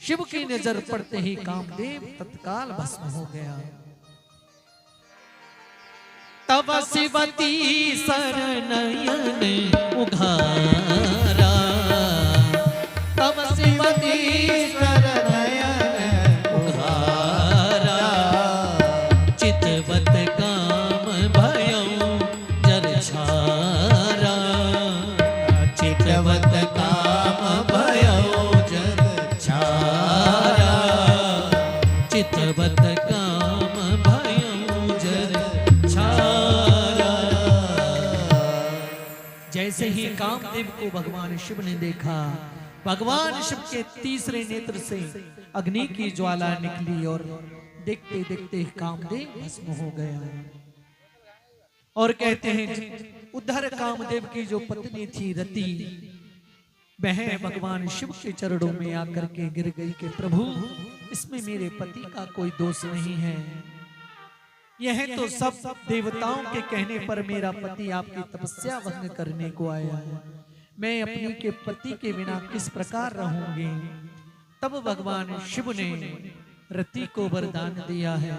शिव की नजर पड़ते ही कामदेव तत्काल भस्म हो गया। तब शिवती सरनयन उघारा, तब शिवती सरनयन उघारा, चितवत काम भयो जर छारा, चितवत काम भयो जर छारा, चितवत काम भयो जर छारा। जैसे ही कामदेव को भगवान शिव ने देखा, भगवान शिव के तीसरे नेत्र से अग्नि की ज्वाला निकली और देखते देखते कामदेव भस्म हो गया। और कहते हैं उधर कामदेव की जो पत्नी थी रति, वह भगवान शिव के चरणों में आकर के गिर गई कि प्रभु, इसमें मेरे पति का कोई दोष नहीं है, यह तो सब देवताओं के कहने पर मेरा पति आपकी तपस्या भंग करने को आया है, मैं अपनी के पति के बिना किस प्रकार रहूंगी। तब भगवान शिव ने रति को वरदान दिया है,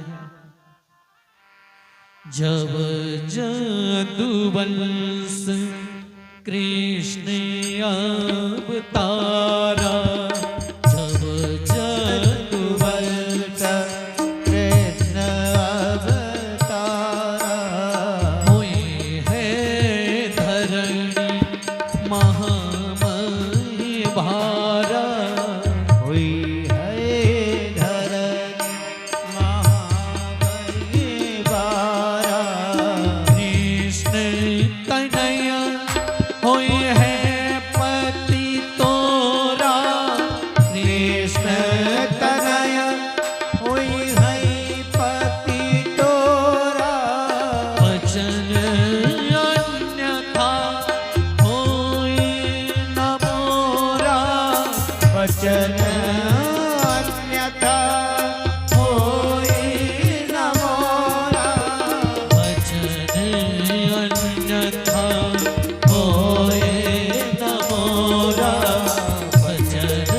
जब जदुवंश कृष्ण अवतारा, जब जदुवंश कृष्ण अवतारा, हुए है धरणी महामही भारा, हुई है धरणी महामही भारा, कृष्ण तनया होई है पति तोरा, कृष्ण तनया होई है पति तोरा, वचन अन्यथा होई न मोरा, वचन अन्यथा होई न मोरा, वचन अन्यथा होए न मोरा, वचन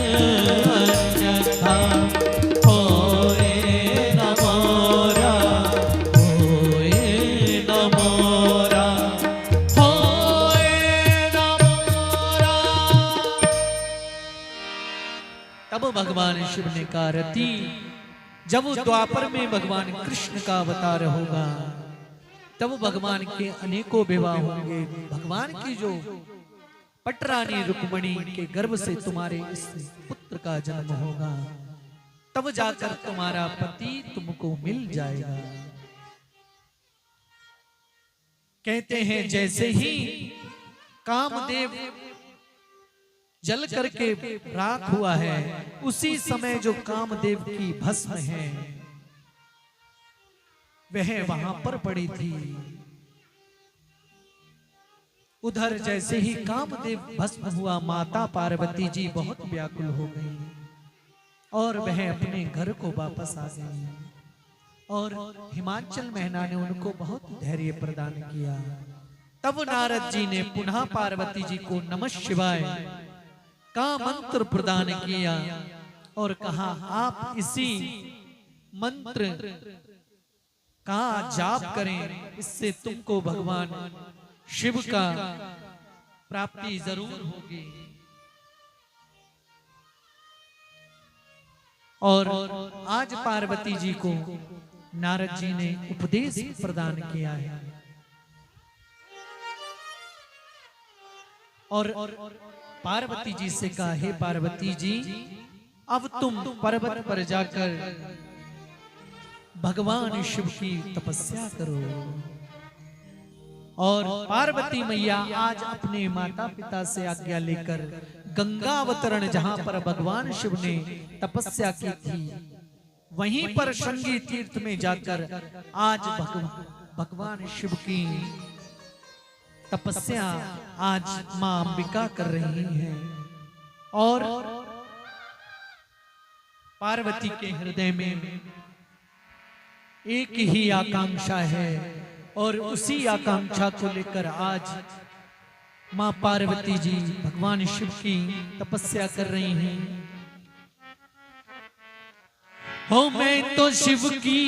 अन्यथा होए न मोरा, होए न मोरा, होए न मोरा। तब भगवान शिव ने कहा रति, जब द्वापर में भगवान कृष्ण का अवतार होगा, तब भगवान के अनेकों विवाह होंगे, भगवान की जो पटरानी रुक्मणी के गर्भ से तुम्हारे इस पुत्र का जन्म होगा, तब जाकर तुम्हारा पति तुमको मिल जाएगा। कहते हैं जैसे ही कामदेव जल करके राख हुआ है, उसी समय जो कामदेव की भस्म है वह वहां पर पड़ी थी। उधर जैसे ही कामदेव भस्म हुआ, माता पार्वती जी बहुत व्याकुल हो गई और वह अपने घर को वापस आ गई। और हिमाचल महीना ने उनको बहुत धैर्य प्रदान किया। तब नारद जी ने पुनः पार्वती जी को नमः शिवाय का मंत्र प्रदान किया और कहा, आप इसी मंत्र का जाप करें, इससे तुमको भगवान शिव का प्राप्ति जरूर होगी। और आज पार्वती जी को नारद जी ने उपदेश प्रदान किया है। और पार्वती जी से कहा, हे पार्वती जी, अब तुम पर्वत पर जाकर भगवान शिव की तपस्या करो। और पार्वती मैया आज अपने माता पिता से आज्ञा लेकर गंगा अवतरण, जहां पर भगवान शिव ने तपस्या की थी, वहीं पर शृंगी तीर्थ में जाकर आज भगवान शिव की तपस्या आज मां अंबिका कर रही हैं। और पार्वती के हृदय में एक ही आकांक्षा है और उसी आकांक्षा को लेकर आज मां पार्वती जी भगवान शिव की तपस्या कर रही हैं। हो मैं तो शिव की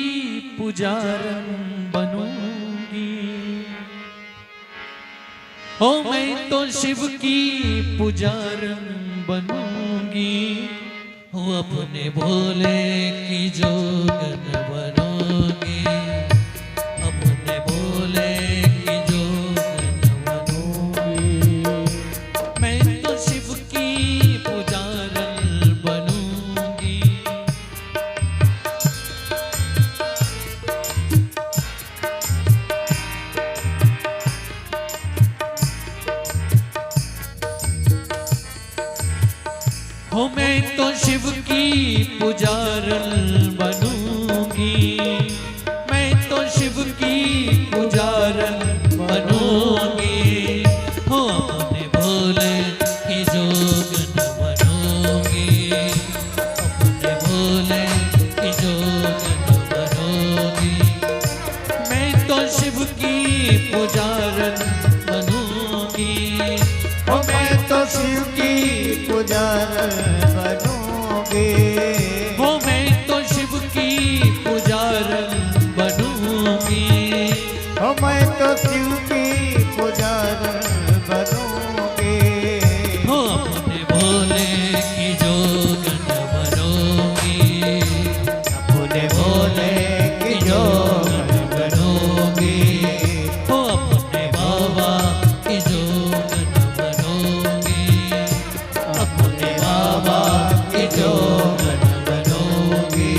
पुजारन बनूंगी, हो मैं तो शिव की पुजारन बनूंगी, हो अपने भोले की जोगन बनूंगी, अपने भोले की जोगन बनूंगी, मैं तो शिव की पुजारन बनूंगी। हो मैं तो शिव की पुजारन बनूंगी, मैं तो शिव की पुजारन बनूंगी, हो अपने भोले की जोगन बनूंगी, अपने भोले की जोगन बनूंगी, मैं तो शिव की पुजारन बनूंगी, ओ मैं तो शिव की पुजारन बनूंगी, हो मैं तो शिव की पुजारन बनूंगी, ओ मैं तो शिव की पुजारन बनूंगी, हो अपने भोले की जोगन बनूंगी, अपने भोले की जोगन बनूंगी, हो अपने बाबा की जोगन बनूंगी, अपने बाबा की जोगन बनूंगी।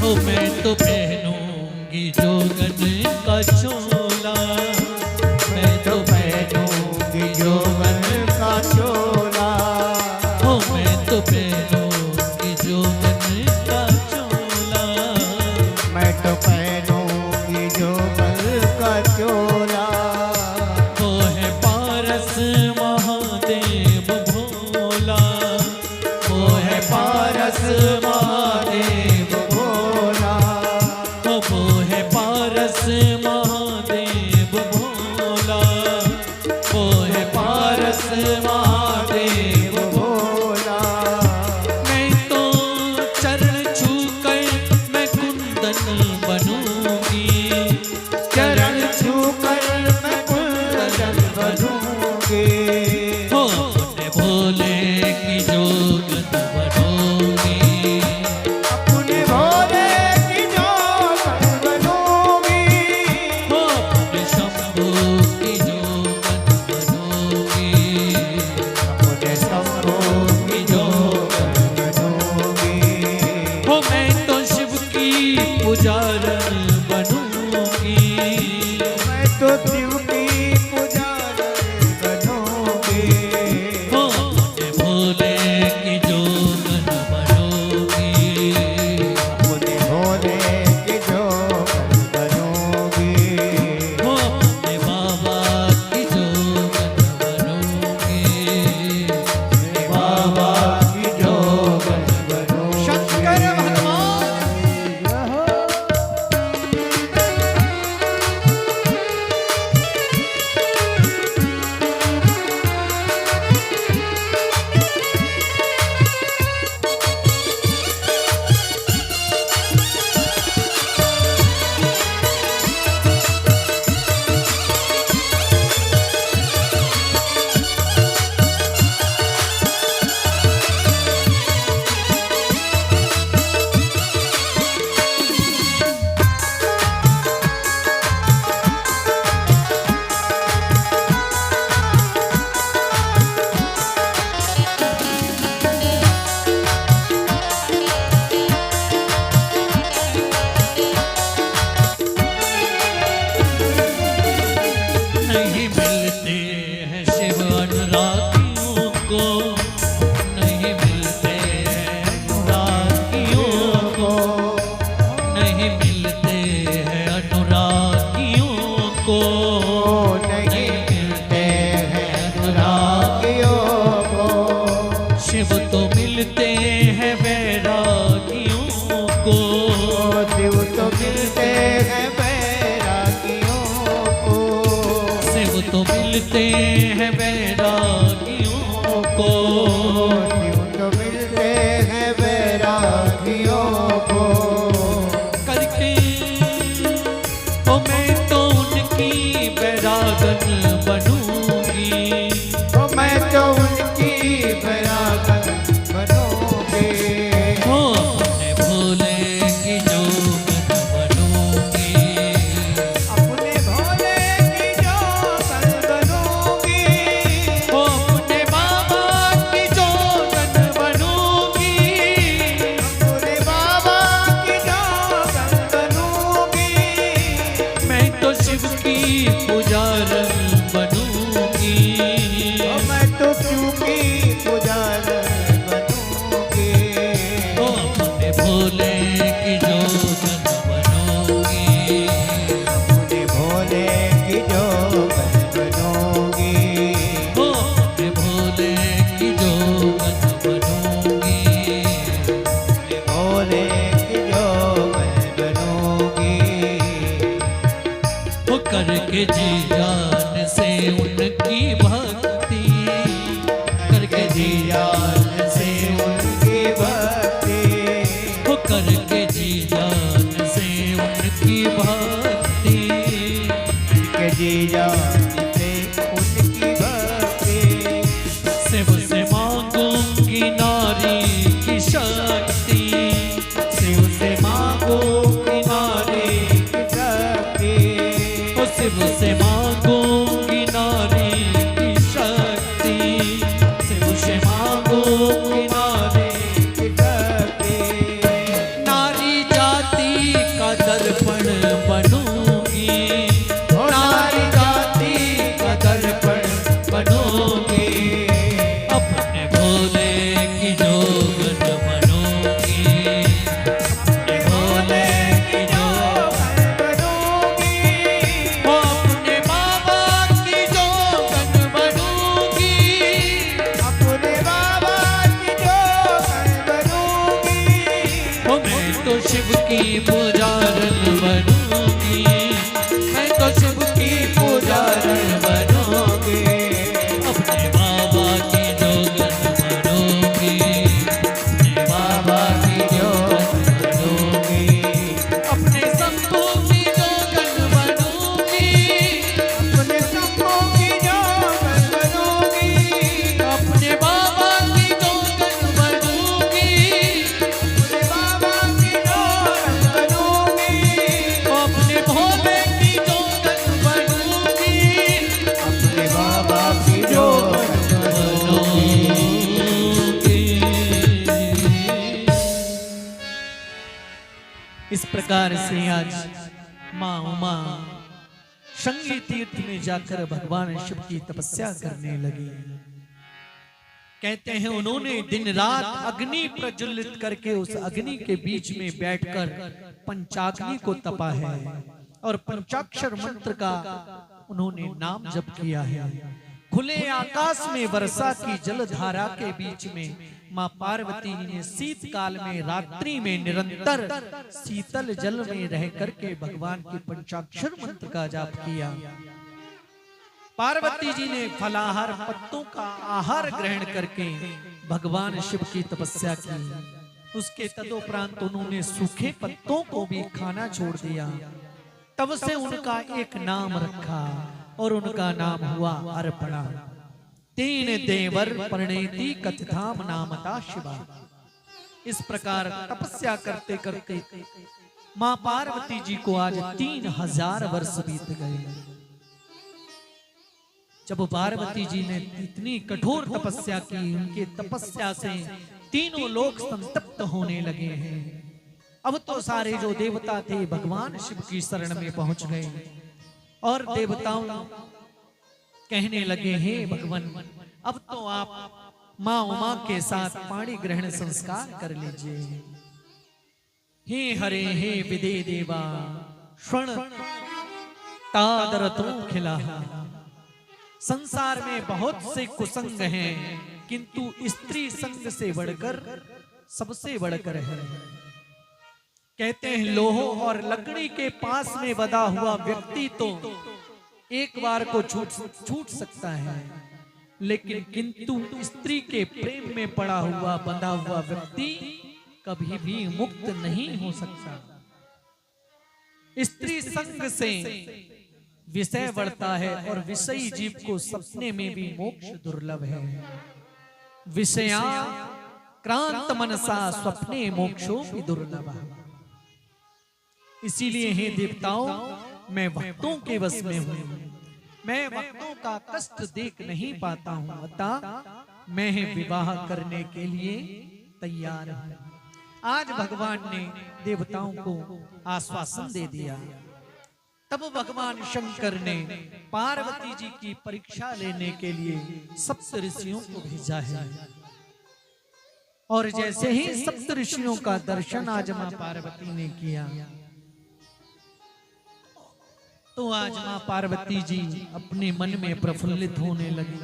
हो मैं तो पहनूंगी जोगन का चोला, मैं तो पहनूंगी जोगन का चोला, हो मैं तो पहनूंगी जोगन का चोला, मैं तो पहनूंगी जोगन का चोला, वो है पारस महादेव भोला, वो है पारस महादेव भोला, वो है पारस महादेव भोला, वो है पारस महादेव भोला, मैं तो चरण छू कर मैं कुंदन बनूंगी, चरण छू कर मैं कुंदन बनूंगी, हो अपने भोले की जोगन बनूंगी, अपने भोले की जोगन बनूंगी, हो अपने शंभू की जोगन बनूंगी, अपने शंभू की जोगन बनूंगी, हो मैं तो शिव की पुजारन बनूंगी, मैं तो शिव की पुजारन बनूंगी, हो अपने भोले शिव तो मिलते हैं बैरागियों को, शिव तो मिलते हैं बैरागियों को, शिव तो मिलते हैं बैरागियों को, शिव तो मिलते हैं बैरागियों को। करके ओ मैं तो उनकी बैरागन बनूंगी, तो मैं तो उनकी बैरागन बनूंगी। हो अपने भोले की जोगन बनूंगी, अपने भोले की जोगन बनूंगी। हो अपने बाबा की जोगन बनूंगी, अपने बाबा की जोगन बनूंगी। मैं तो शिव की पुजारन बनूंगी, मैं तो शिव की पुजारन बनूंगी। हो अपने भोले की जोगन बनूंगी, अपने भोले की जोगन बनूंगी। हो अपने भोले की जोगन बनूंगी, अपने भोले की जोगन बनूंगी। हो करके जी जान से उनकी भक्ति, करके जी जान से उनकी भक्ति, हो करके जी जान से उनकी भक्ति, के जी जान से उनकी भक्ति। शिव से मांगूंगी नारी की शक्ति, शिव से मांगूंगी नारी, की शक्ति, हो शिव से मांगूंगी नारी की शक्ति, शिव से मांगूंगी नारी, की शक्ति। नारी जाति का दर्पण बनूंगी, नारी जाति का दर्पण बनूंगी, अपने भोले की जोगन बनूंगी, अपने भोले की जोगन, बनूंगी। हो अपने बाबा की जोगन बनूंगी, अपने बाबा की जोगन बनूंगी। हो मैं तो शिव की पुजारन बनूंगी, मैं तो शिव की पुजारन बनूंगी, अपने बाबा की जोगन बनूंगी, अपने बाबा की जोगन बनूंगी, अपने शंभू की जोगन बनूंगी, अपने शंभू की जोगन बनूंगी। अपने बाबा की जोगन बनूंगी, अपने बाबा की जोगन बनूंगी। अपने भोले की जोगन बनूंगी, अपने बाबा की जोगन इस प्रकार से आज माँ उमा शंगी तीर्थ में जाकर भगवान शिव की तपस्या करने लगी। कहते हैं उन्होंने दिन रात अग्नि प्रज्वलित करके उस अग्नि के बीच में बैठकर पंचाग्नि को तपा है और पंचाक्षर मंत्र का उन्होंने नाम जप किया है। खुले आकाश में वर्षा की जलधारा के बीच में माँ पार्वती ने शीतकाल में रात्रि में निरंतर शीतल जल में रह करके भगवान के पंचाक्षर मंत्र का जाप किया। पार्वती जी ने फलाहार पत्तों का आहार ग्रहण करके भगवान शिव की तपस्या की। उसके तदोपरांत उन्होंने सूखे पत्तों को भी खाना छोड़ दिया। तब से उनका एक नाम रखा और उनका नाम हुआ अर्पणा। तीन देवर परिणेति कथिताम नामता शिवा। इस प्रकार तपस्या करते करते मां पार्वती जी को आज 3000 वर्ष बीत गए। जब पार्वती जी ने इतनी कठोर तपस्या की, उनके तपस्या से तीनों लोग संतप्त होने लगे हैं। अब तो सारे जो देवता थे भगवान शिव की शरण में पहुंच गए और देवताओं कहने लगे, हे भगवान, अब तो आप मां उमा के साथ पाणी ग्रहण संस्कार कर लीजिए। हे हरे हे विदे देवा स्वर्ण तादरतों खिला। संसार में बहुत से कुसंग हैं, किंतु स्त्री संग से बढ़कर सबसे बढ़कर है। कहते हैं लोहो और लकड़ी के पास में बंधा हुआ व्यक्ति तो एक बार को छूट सकता है, लेकिन किंतु स्त्री के प्रेम में पड़ा हुआ बंधा हुआ व्यक्ति कभी भी मुक्त नहीं हो सकता। स्त्री संग से विषय बढ़ता है और विषयी जीव को सपने में भी मोक्ष दुर्लभ है। विषया क्रांत मनसा स्वप्ने मोक्षो भी दुर्लभ। इसीलिए हे देवताओं, मैं भक्तों के वश में हूं, मैं भक्तों का कष्ट देख नहीं पाता हूं, अतः मैं विवाह करने के लिए तैयार हूं। आज भगवान ने देवताओं को आश्वासन दे दिया। तब भगवान शंकर ने पार्वती जी की परीक्षा लेने के लिए सप्त ऋषियों को भेजा है। और जैसे ही सप्त ऋषियों का दर्शन आज मां पार्वती ने किया, तो आज मां पार्वती जी अपने मन में प्रफुल्लित होने लगी।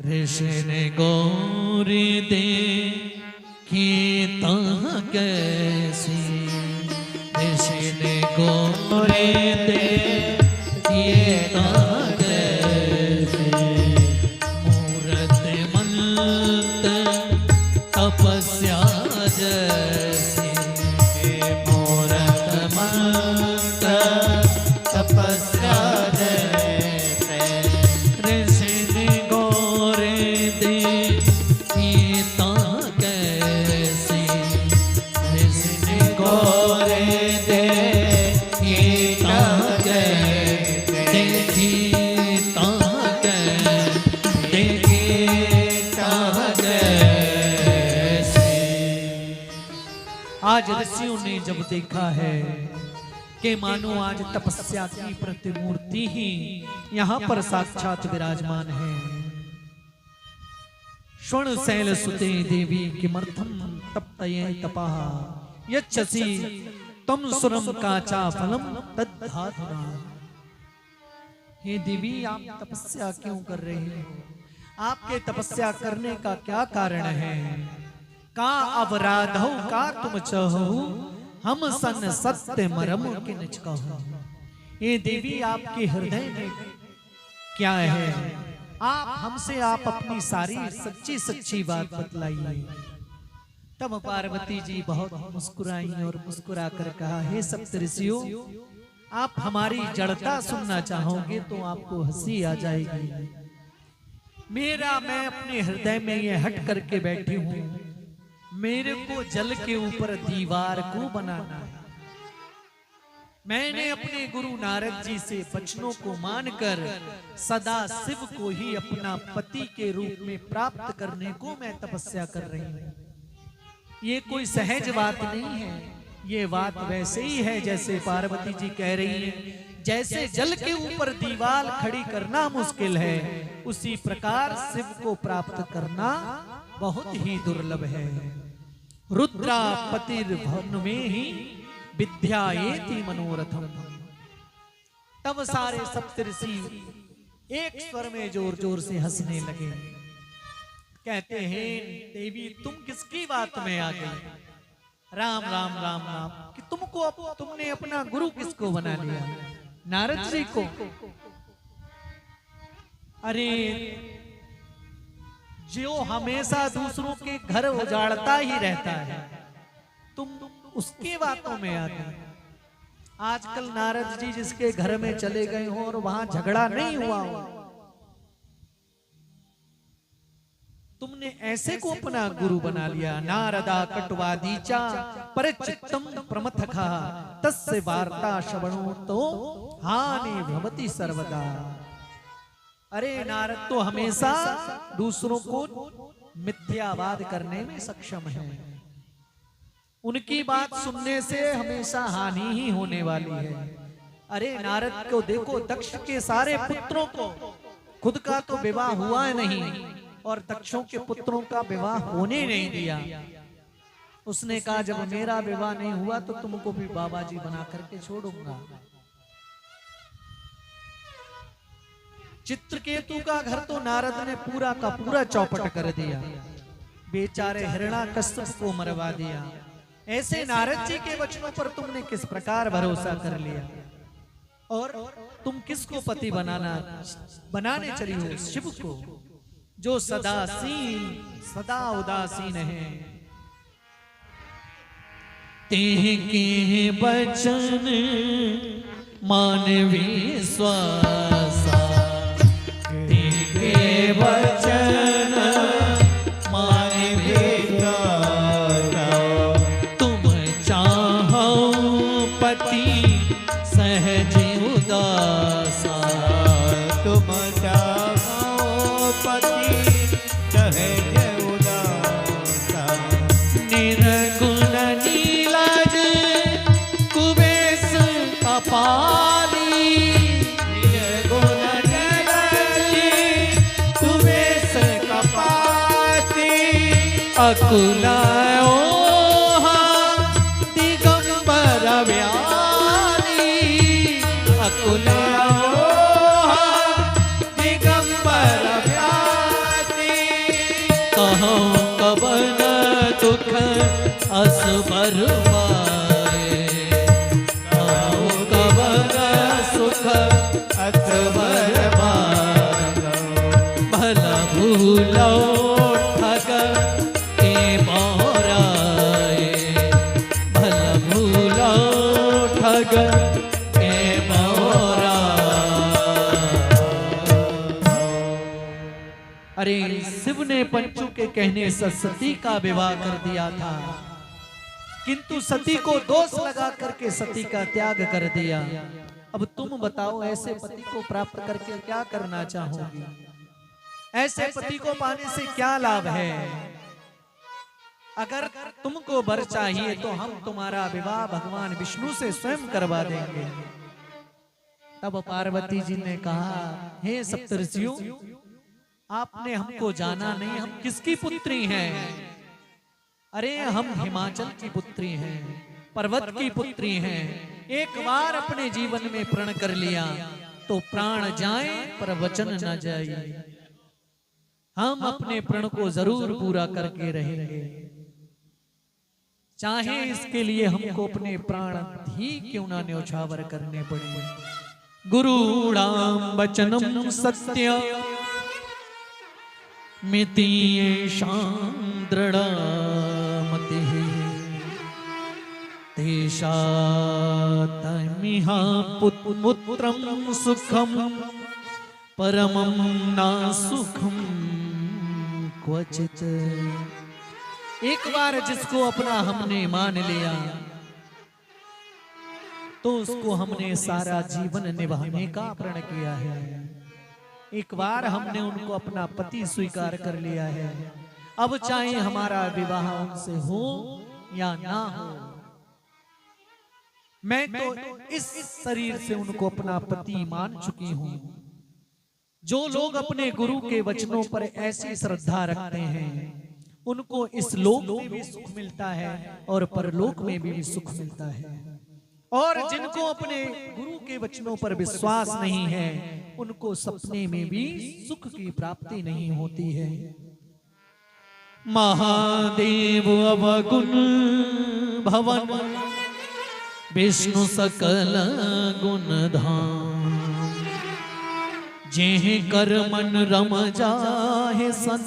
ऋषि ने गौरी देखी तहाँ कैसी, ऋषि ने गौरी देखी तहाँ कैसी, मूरत मंत तपस्या जैसी, मूरत मंत तपस्या जैसे, ऋषि ने गौरी देखी तहाँ कैसी, ऋषि ने गौरी देखी तहाँ कैसी, देखी तहाँ कैसी, देखी तहाँ कैसी। आज ऋषियों ने जब देखा है कि मानो आज तपस्या की प्रतिमूर्ति ही यहाँ पर साक्षात विराजमान है। स्वर्ण शैल सुते देवी किमर्थम तप्तये तपः, यच्छसि तम सुरम काचा फलम तद्धाधुना। हे देवी, आप तपस्या क्यों कर रहे हो? आपके तपस्या करने का क्या कारण है? का अवराधौ का तुम चहु, हम सन सत्य मरम के निच कहु। ये देवी, आपके हृदय में क्या है? आप हमसे आप अपनी सारी सच्ची सच्ची बात बतलाइए। तब पार्वती जी बहुत मुस्कुराई और मुस्कुरा कर कहा, हे सप्तऋषियों, आप हमारी जड़ता सुनना चाहोगे तो आपको हंसी आ जाएगी। मैं अपने हृदय में ये हट करके बैठी हूं, मेरे को जल के ऊपर दीवार को बनाना है। मैंने अपने गुरु नारद जी से वचनों को मानकर सदा शिव को ही अपना पति के रूप में प्राप्त करने को मैं तपस्या कर रही हूं। ये कोई सहज बात नहीं है, ये बात वैसे ही है जैसे पार्वती जी कह रही है। जैसे जल के ऊपर दीवार खड़ी करना मुश्किल है, उसी प्रकार शिव को प्राप्त करना बहुत ही दुर्लभ है। रुद्रा पतिर्भवन में ही विद्यायेति मनोरथम। तब सारे सप्तऋषि एक स्वर में जोर जोर से हंसने लगे। कहते हैं, देवी तुम किसकी बात में आ गई? राम राम राम राम कि तुमने अपना गुरु किसको बना लिया? नारद जी को। अरे जो हमेशा दूसरों के घर उजाड़ता ही रहता है, तुम उसकी बातों में आ गए। आजकल नारद जी जिसके घर में चले गए हो और वहां झगड़ा नहीं हुआ हो, तुमने ऐसे को अपना गुरु बना लिया। नारदा कटवादीचा परिचित्तम प्रमथखा, तस्य वार्ता श्रवणो तो हानि भवति सर्वदा। अरे नारद तो हमेशा दूसरों को मिथ्यावाद करने में सक्षम है, उनकी बात सुनने से हमेशा हानि ही होने वाली है। अरे नारद को देखो, दक्ष के सारे पुत्रों को, खुद का तो विवाह हुआ नहीं और दक्षों के पुत्रों का विवाह होने नहीं दिया। उसने कहा जब मेरा विवाह नहीं हुआ तो तुमको भी बाबा जी बना करके छोड़ूंगा। चित्रकेतु का घर तो नारद ने पूरा का पूरा चौपट कर दिया, बेचारे हिरण्याकश्यप को मरवा दिया। ऐसे नारद जी के वचनों पर तुमने किस प्रकार भरोसा कर लिया, और तुम किसको पति बनाने चली हो? शिव को, जो सदा उदासीन है। तेके बचन मानवी स्वासा, तेके बचन मानवी स्वासा। तुम चाहो पति सहज उदासा, तुम चाहो पति सहज उदासा। निर्गुण नीलाज कुबेश कपाली, निर्गुण नीलाज कुबेश कपाली। अकुलाओ दिगंबर व्याली, अकुलाओ दिगंबर व्याली। कहो कबन दुख असबर पाए, कहो कबन सुख असबर पाए। भला भूलो ठग के मोराए, भला भूलो ठग के मोरा। अरे शिव ने पंचू के कहने से सती का विवाह कर दिया था, किंतु सती को दोष लगा करके सती का त्याग कर दिया। अब तुम बताओ, ऐसे पति को प्राप्त करके क्या करना चाहोगी? ऐसे पति को पाने से क्या लाभ है? अगर तुमको वर चाहिए तो हम तुम्हारा विवाह भगवान विष्णु से स्वयं करवा देंगे। तब पार्वती जी ने कहा, हे सप्तऋषियों, आपने हमको जाना नहीं, हम किसकी पुत्री हैं? अरे हम हिमाचल की पुत्री हैं, पर्वत की पुत्री हैं। एक बार अपने जीवन में प्रण कर लिया तो प्राण जाए पर वचन न जाए। हम अपने प्रण को जरूर पूरा करके रहेंगे, चाहे इसके लिए हमको अपने प्राण ही क्यों ना न्यौछावर करने पड़े। गुरूणां वचनं सत्य मितीयेषां दृढमतिः। तेषामिहा पुत्रं सुखं परमं न सुखं क्वचित्। एक बार जिसको अपना हमने मान लिया तो उसको हमने सारा जीवन निभाने का प्रण किया है। एक बार हमने उनको अपना पति स्वीकार कर लिया है, अब चाहे हमारा विवाह उनसे हो या ना हो, मैं तो इस शरीर से उनको अपना पति मान चुकी हूं। जो लोग अपने गुरु के वचनों पर ऐसी श्रद्धा रखते हैं उनको इस लोक में भी सुख मिलता है और परलोक में भी सुख मिलता है। और जिनको अपने गुरु के वचनों पर विश्वास नहीं है उनको सपने में भी सुख की प्राप्ति नहीं होती है। महादेव अवगुण भवन विष्णु सकल गुण धाम। जेह कर मन रम जाहे सन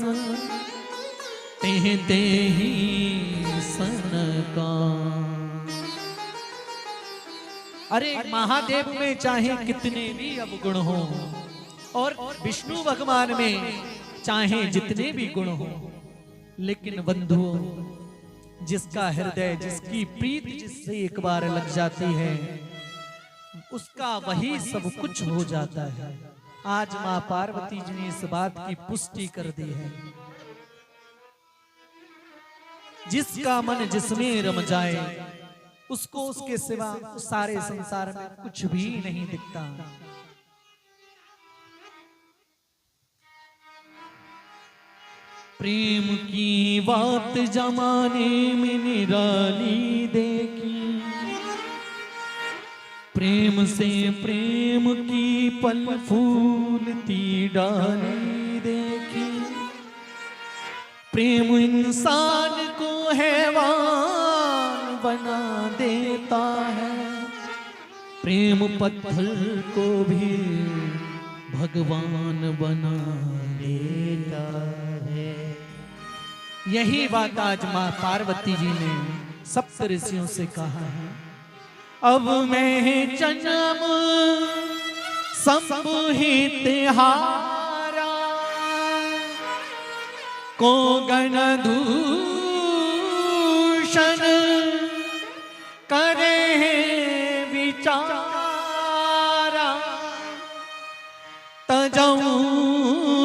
तेह तेहि सन का। अरे महादेव में चाहे कितने भी अवगुण हो और विष्णु भगवान में चाहे जितने भी गुण हो, लेकिन बंधुओं, जिसका हृदय, जिसकी प्रीत जिससे एक बार लग जाती है उसका वही सब कुछ हो जाता है। आज मां पार्वती जी ने इस बात की पुष्टि कर दी है। जिसका मन जिसमें रम जाए उसको उसके सिवा सारे संसार में कुछ भी नहीं दिखता। प्रेम की बात जमाने में निराली देखी। प्रेम से प्रेम की पीपल फूलती डाली देखी, प्रेम इंसान को हैवान बना देता है, प्रेम पत्थर को भी भगवान बना देता है। यही बात आज मां पार्वती जी ने सप्त ऋषियों से कहा है। अब मैं जन्म संहित हारा, को गण दूषण करे विचारा, तजऊ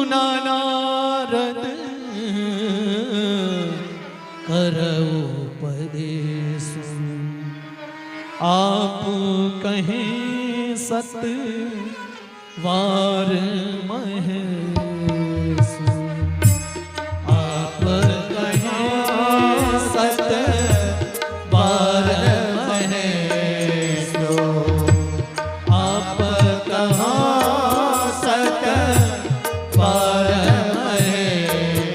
नारद करऊ उपदेश, आप कहें सत वार महेश, आप कहें सत वार महेश, आप कहाँ सत वार महेश,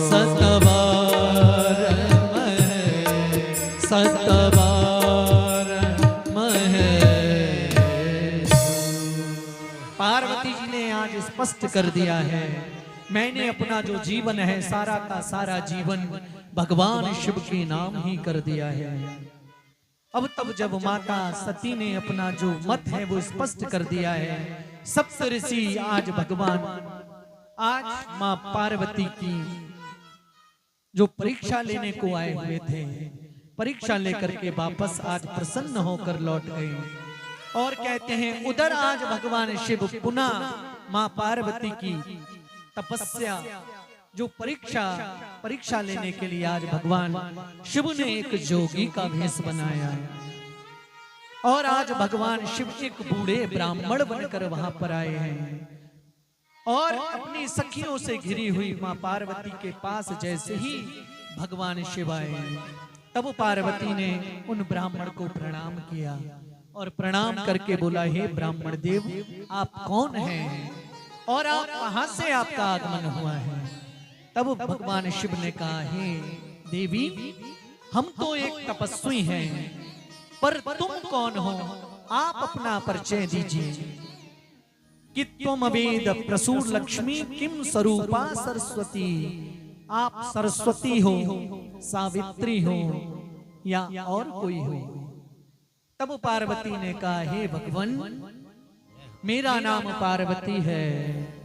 सतवार महेश, सतवार महेश। पार्वती जी ने आज स्पष्ट कर दिया है, मैंने अपना जो जीवन है सारा का सारा जीवन भगवान शिव के नाम ही कर दिया है। अब तब जब माता सती ने अपना जो मत है वो स्पष्ट कर दिया है, सप्त ऋषि आज मां पार्वती की जो परीक्षा लेने को आए हुए थे, परीक्षा लेकर के वापस आज प्रसन्न होकर लौट गए और कहते हैं उधर आज भगवान शिव पुनः मां पार्वती की तपस्या जो परीक्षा लेने के लिए आज भगवान शिव ने एक जोगी का भेष बनाया और आज भगवान शिव एक बूढ़े ब्राह्मण बनकर वहां पर आए हैं और अपनी सखियों से घिरी हुई मां पार्वती के पास जैसे ही भगवान शिव आए तब पार्वती ने उन ब्राह्मण को प्रणाम किया और प्रणाम करके बोला, हे ब्राह्मण देव आप कौन हैं और आप कहां से आपका आगमन हुआ है। तब भगवान शिव ने कहा, हे देवी हम तो एक तपस्वी हैं, पर तुम कौन हो, आप अपना परिचय दीजिए। कि तुम वेद प्रसूर लक्ष्मी किम स्वरूपा सरस्वती, आप सरस्वती हो, सावित्री हो या और कोई हो। तब पार्वती ने कहा, हे भगवान मेरा नाम पार्वती है,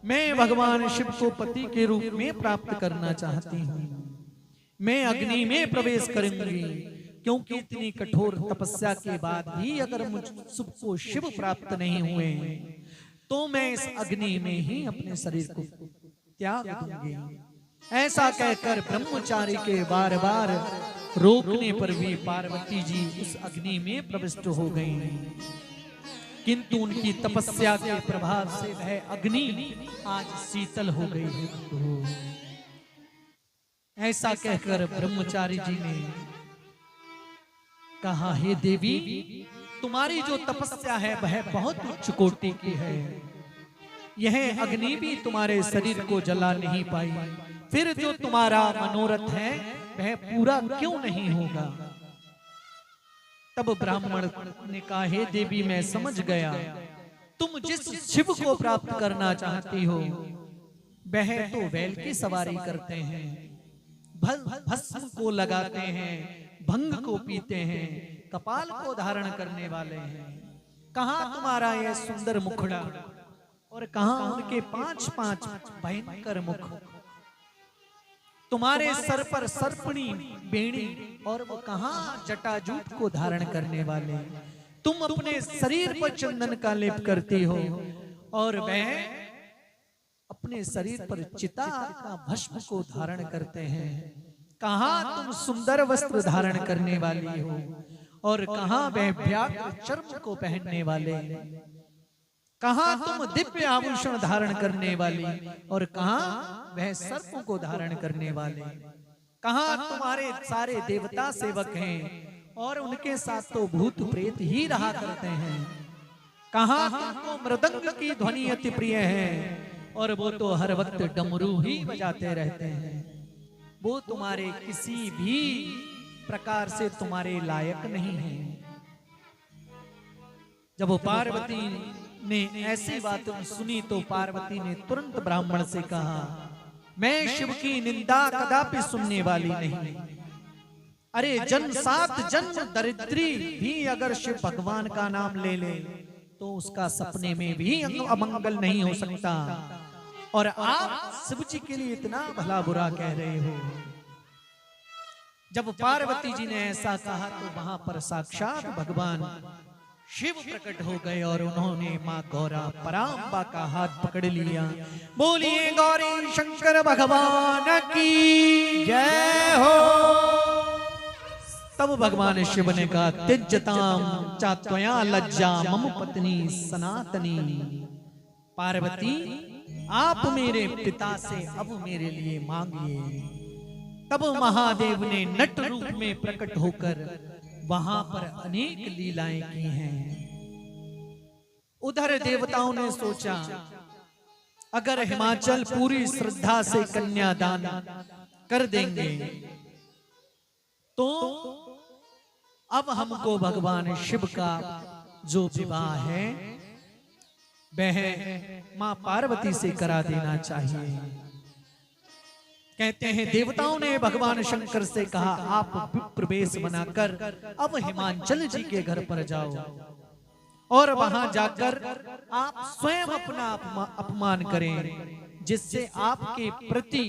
मैं भगवान शिव को पति के रूप में प्राप्त करना चाहती हूँ, मैं अग्नि में प्रवेश करूंगी क्योंकि इतनी कठोर तपस्या के बाद भी अगर मुझको शिव प्राप्त नहीं हुए तो मैं इस अग्नि में ही अपने शरीर को त्याग दूंगी। ऐसा कहकर ब्रह्मचारी के बार बार रोकने पर भी पार्वती जी उस अग्नि में प्रविष्ट हो गई, किंतु उनकी तपस्या के प्रभाव से वह अग्नि आज शीतल हो गई है। ऐसा कहकर ब्रह्मचारी जी ने कहा, हे देवी तुम्हारी जो तपस्या है वह बहुत उच्च कोटि की है, यह अग्नि भी तुम्हारे शरीर को जला नहीं पाई, फिर जो तुम्हारा मनोरथ है वह पूरा क्यों नहीं होगा। तब ब्राह्मण ने कहा, हे देवी मैं समझ गया, तुम जिस शिव को प्राप्त करना चाहती हो वह तो बैल की सवारी करते हैं, भस्म को लगाते हैं, भंग को पीते हैं, कपाल को धारण करने वाले हैं। कहां तुम्हारा यह सुंदर मुखड़ा और कहां उनके 5-5 भयंकर मुख। तुम्हारे सर पर सर्पणी बेणी और वो कहां जटाजूट को धारण करने वाले। तुम अपने शरीर पर चंदन का लेप करती हो और वह अपने शरीर पर चिता का भस्म को धारण करते हैं। कहां तुम सुंदर वस्त्र धारण करने वाली हो और कहां वह व्याघ्र चर्म को पहनने वाले, कहां तुम दिव्य आभूषण धारण करने वाली और कहां वह सर्पों को धारण करने वाले। कहां तुम्हारे सारे देवता सेवक हैं और उनके साथ तो भूत प्रेत ही रहा करते हैं। कहां तुमको मृदंग की ध्वनि अति प्रिय है, और वो तो हर वक्त डमरू ही बजाते रहते हैं। वो तुम्हारे किसी भी प्रकार से तुम्हारे लायक नहीं है। जब वो पार्वती ने ऐसी बात सुनी तो पार्वती ने तुरंत ब्राह्मण से कहा, मैं शिव की निंदा कदापि सुनने वाली नहीं। अरे जन 7 जन्म दरिद्री भी अगर शिव भगवान का नाम ले ले तो उसका सपने में भी अमंगल नहीं हो सकता, और आप शिव जी के लिए इतना भला बुरा कह रहे हो। जब पार्वती जी ने ऐसा कहा तो वहां पर साक्षात भगवान शिव प्रकट हो गए और उन्होंने मां गौरा परांबा का हाथ पकड़ लिया। बोलिए गौरी शंकर भगवान की जय हो। तब भगवान शिव ने कहा, त्यजताम चात्वया लज्जा मम पत्नी सनातनी। पार्वती आप मेरे पिता से अब मेरे लिए मांगिए। तब महादेव ने नट रूप में प्रकट होकर वहां पर अनेक लीलाएं की हैं। उधर देवताओं ने सोचा, अगर हिमाचल पूरी श्रद्धा से कन्यादान कर देंगे तो अब हमको भगवान शिव का जो विवाह है वह मां पार्वती से करा देना चाहिए। कहते हैं देवताओं ने भगवान शंकर से कहा, आप प्रवेश बनाकर अब हिमाचल जी के घर पर जाओ और वहां जाकर आप स्वयं अपना अपमान करें, जिससे आपके प्रति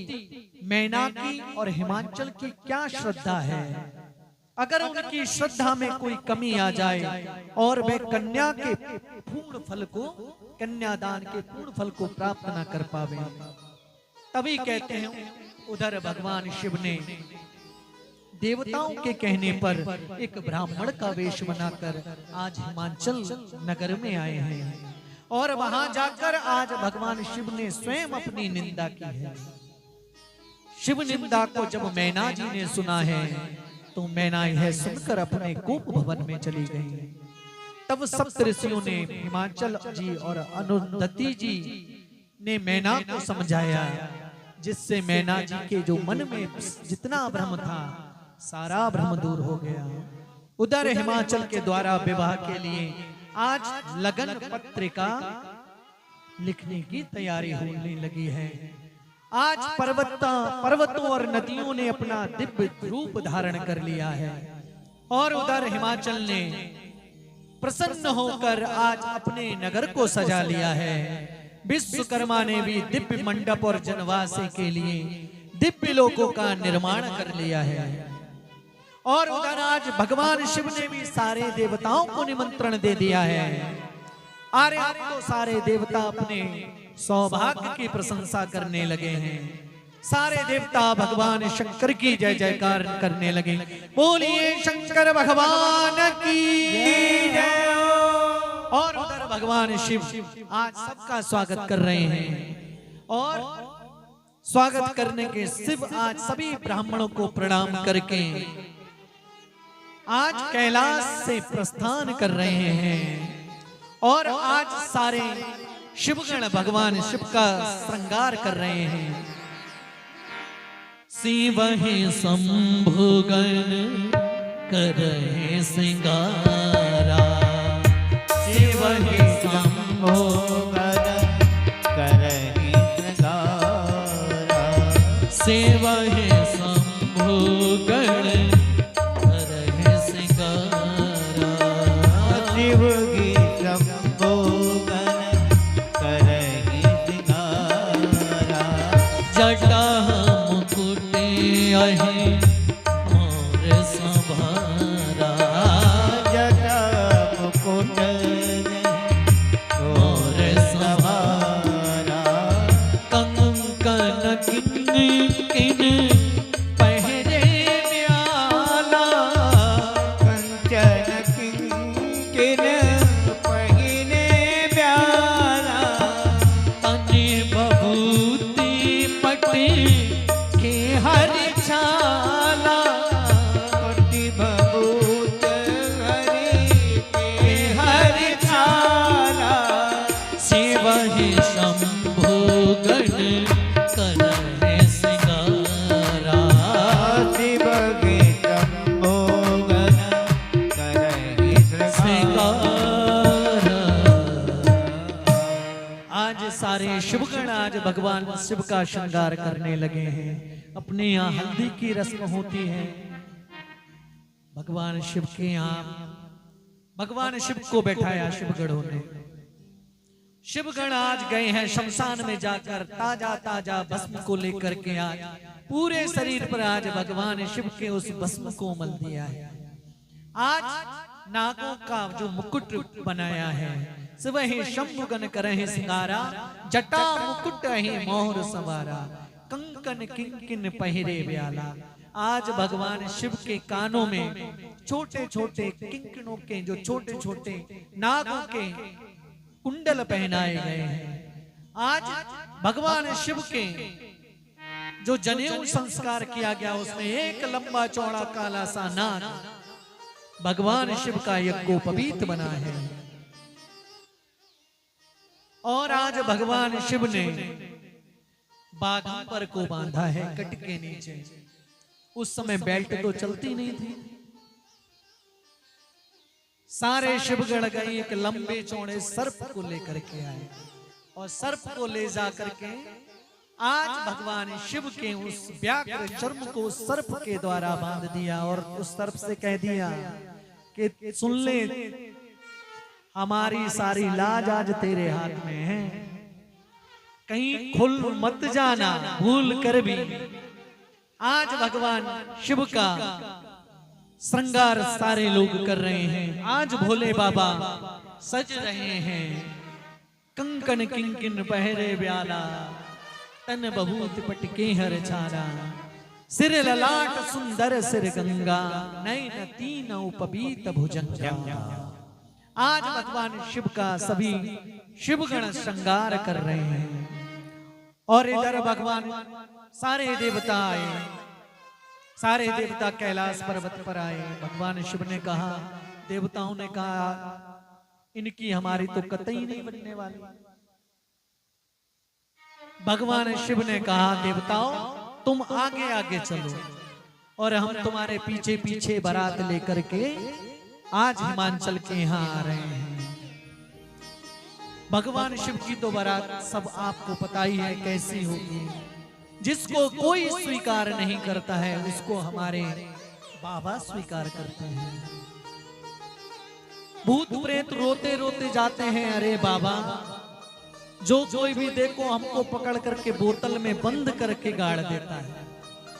मैनाकी और हिमाचल की क्या श्रद्धा है। अगर उनकी श्रद्धा में कोई कमी आ जाए और वे कन्या के पूर्ण फल को, कन्यादान के पूर्ण फल को प्राप्त न कर पावे, तभी कहते हैं उधर भगवान शिव ने देवताओं के कहने पर एक ब्राह्मण का वेश बनाकर आज हिमाचल नगर में आए हैं, और वहां जाकर आज भगवान शिव ने स्वयं अपनी निंदा की है। शिव निंदा को जब मैना जी ने सुना है तो मैना यह सुनकर अपने कोप भवन में चली गई। तब सप्त ऋषियों ने, हिमाचल जी और अनुदति जी ने मैना को समझाया, जिससे मैना जी के जो मन में जितना भ्रम था सारा भ्रम दूर हो गया। उधर हिमाचल के द्वारा विवाह के लिए आज लगन पत्रिका लिखने की तैयारी होने लगी है। आज पर्वतों और नदियों ने अपना दिव्य रूप धारण कर लिया है, और उधर हिमाचल ने प्रसन्न होकर आज अपने नगर को सजा लिया है। विश्वकर्मा ने भी दिव्य मंडप और जनवास के लिए दिव्य लोकों का निर्माण कर लिया है, और उधर आज भगवान शिव ने भी सारे देवताओं को निमंत्रण दे दिया है। अरे अब तो सारे देवता अपने सौभाग्य की प्रशंसा करने लगे हैं। सारे देवता भगवान शंकर की जय जयकार करने लगे। बोलिए शंकर भगवान की जय। और उधर भगवान शिव आज सबका स्वागत कर रहे हैं, और स्वागत करने के शिव आज सभी ब्राह्मणों को प्रणाम करके आज कैलाश से प्रस्थान कर रहे हैं, और आज सारे शिवगण भगवान शिव का श्रृंगार कर रहे हैं। शिव ही शंभुगण कर रहे श्रृंगारा, शिव ही शंभुगण कर रहे श्रृंगारा, शिव ही शंभुगण कर रहे श्रृंगारा, शिव की शंभुगण कर रहे श्रृंगारा, जटा मुकुट अहि मोर संभारा, जटा मुकुट मोर संभारा, कंकन किन किन पहरे म्याला, कंचन किन किन पहने म्याला, तनि बभूति पट के हरि छाला, करहे सिंगारा। शिव के तपोवन करहि सिंगारा। आज सारे शिवगण आज भगवान शिव का श्रृंगार करने लगे हैं। अपने यहाँ हल्दी की रस्म होती है। भगवान शिव के यहाँ भगवान शिव को बैठाया शिवगणों ने। शिवगण आज गए हैं शमशान में जाकर ताजा ताजा भस्म को लेकर के आज पूरे शरीर पर आज भगवान शिव के उस भस्म को मल दिया है। आज नागों का जो मुकुट बनाया है, शिव ही शंभुगन करहि सिंगारा, जटा मुकुट ही मोहर सवारा, कंकन किंकिन पहिरे ब्याला। आज भगवान शिव के कानों में छोटे छोटे किंकणों के जो छोटे छोटे नागों के कुंडल पहनाए गए हैं। आज भगवान शिव के जो जनेऊ संस्कार किया गया उसमें एक लंबा चौड़ा काला सा नाग भगवान शिव का यज्ञोपवीत बना है। और आज भगवान शिव ने बाघंबर को बांधा है कट के नीचे। उस समय बेल्ट तो चलती नहीं थी। सारे शिवगण गए एक लंबे चौड़े सर्प को लेकर के आए और सर्प को ले जा करके आज भगवान शिव के उस व्याघ्र चर्म को सर्प के द्वारा बांध दिया और उस सर्प से कह दिया कि सुन ले, हमारी सारी लाज आज तेरे हाथ में है, कहीं खुल मत जाना भूल कर भी। आज भगवान शिव का श्रृंगार सारे लोग कर रहे हैं। आज भोले बाबा सज रहे हैं। कंकन किंकिन पहरे ब्याला, तन बहुत पटके हर छाला, सिर ललाट सुंदर सिर गंगा, नैन तीन उपबीत भुजंगा। आज भगवान शिव का सभी शिवगण श्रृंगार कर रहे हैं। और इधर भगवान सारे देवता आए, सारे देवता कैलाश पर्वत पर आए। भगवान शिव ने कहा, देवताओं ने कहा इनकी हमारी तो कतई नहीं बनने वाली। भगवान शिव ने कहा, देवताओं तुम आगे आगे चलो और हम तुम्हारे पीछे पीछे बारात लेकर के आज हिमांचल के यहाँ आ रहे हैं। भगवान शिव की तो बारात सब आपको पता ही है कैसी होगी। जिसको कोई स्वीकार नहीं करता है उसको हमारे बाबा स्वीकार करते हैं। भूत प्रेत रोते रोते जाते हैं, अरे बाबा जो कोई भी देखो हमको पकड़ करके बोतल में बंद करके गाड़ देता है,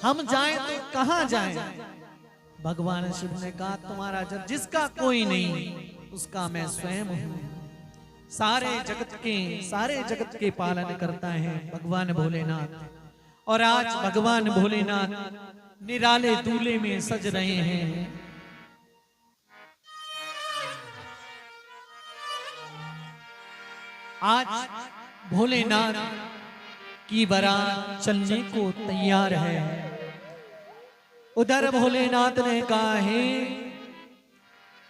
हम जाएं तो कहां जाएं। भगवान शिव ने कहा, तुम्हारा जब जिसका कोई नहीं उसका मैं स्वयं हूं। सारे जगत के पालन करता है भगवान भोलेनाथ। और आज भगवान भोलेनाथ निराले दूल्हे में सज रहे हैं। आज भोलेनाथ की बारात चलने को तैयार है। उधर भोलेनाथ ने कहा,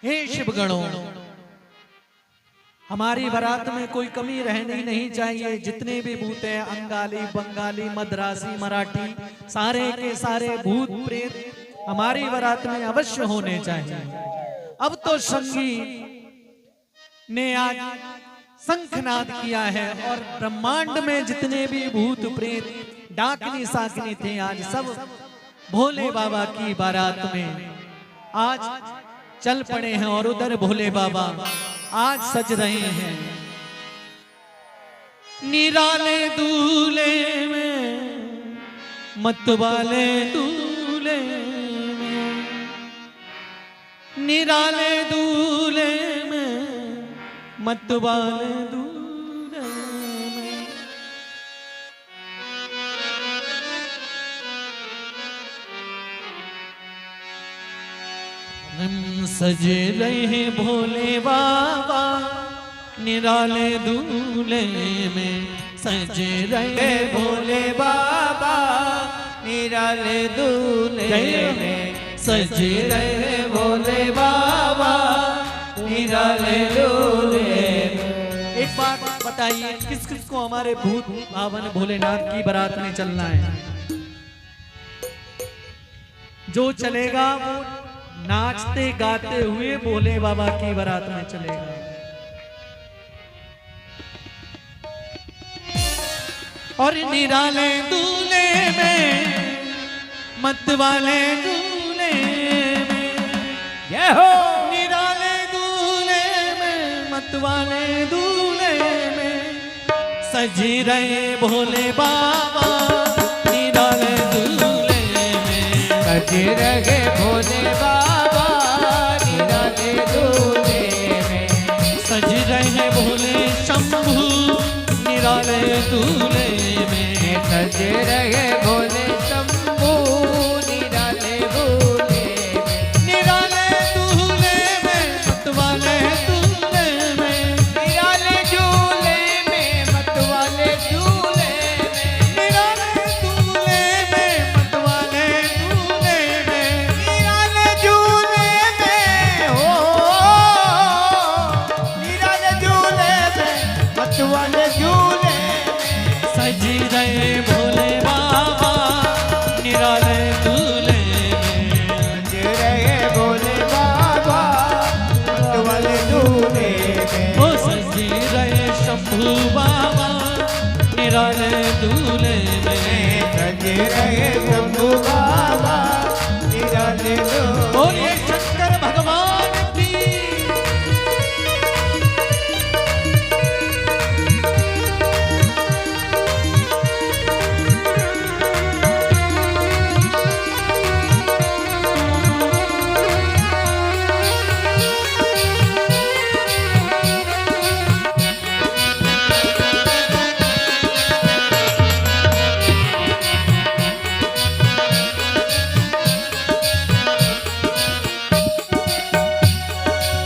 हे शिवगणों, हमारी बारात में कोई कमी रहनी नहीं चाहिए। जितने भी भूत हैं, अंगाली, बंगाली, मद्रासी, मराठी, सारे के सारे भूत प्रेत हमारी बारात में अवश्य होने चाहिए। अब तो संगी ने आज शंखनाद किया है और ब्रह्मांड में जितने भी भूत प्रेत डाकनी साकनी थे आज सब भोले बाबा की बारात में आज चल पड़े हैं। और उधर भोले बाबा आज सज रहे हैं। निराले दूल्हे में मतवाले दूल्हे में, निराले दूल्हे में मतवाले दूल्हे में। हम सजे रहे भोले बाबा निराले दूल्हे में, सजे रहे भोले बाबा निराले दूल्हे में, सजे रहे भोले बाबा निराले दूल्हे में। एक बार बात बताइए, किस किस को हमारे भूत पावन भोलेनाथ की बारात में चलना है? जो चलेगा वो नाचते गाते हुए भोले बाबा की बारात में चलेगा। और निराले दूल्हे में मत वाले दूल्हे में, जय हो निराले दूल्हे में मत वाले दूल्हे में सजी रहे भोले बाबा। निराले दूल्हे में सजे रहे भोले बाबा, निराले दूल्हे में सज रहे भोले शंभू। निराले दूल्हे में सजे रहे भोले शंभू, निराले दूल्हे में निराले दूल्हे में मत वाले दूल्हे में, निराले झूले में मत वाले झूले में, निराले दूल्हे में मत वाले दूल्हे में, निराले झूले में हो, निराले झूले में मत वाले झूले सज रहे भोले बाबा। निराले दूल्हे में सज रहे भोले बाबा, मत वाले झूले में वो सज रहे शंभू बाबा। निराले दूल्हे में सज रहे शंभू बाबा, निराले दूल्हे बोलिए शंकर भगवान की।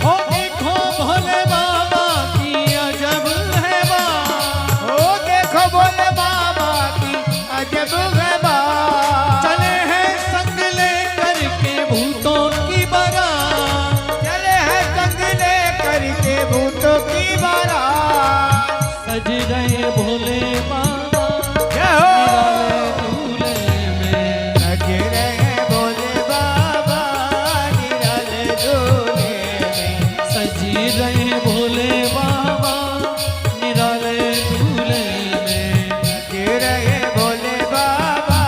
ओ देखो भोले बाबा की अजब है बात। ओ देखो भोले बाबा की अजब है बात, चले हैं संग लेकर के भूतों की बारात। चले हैं संग ले करके भूतों की बारात। सज रहे भोले बाबा। जय हो निराले दूल्हे में सज रहे भोले बाबा, निराले दूल्हे में सज रहे भोले बाबा। सज रहे भोले बाबा,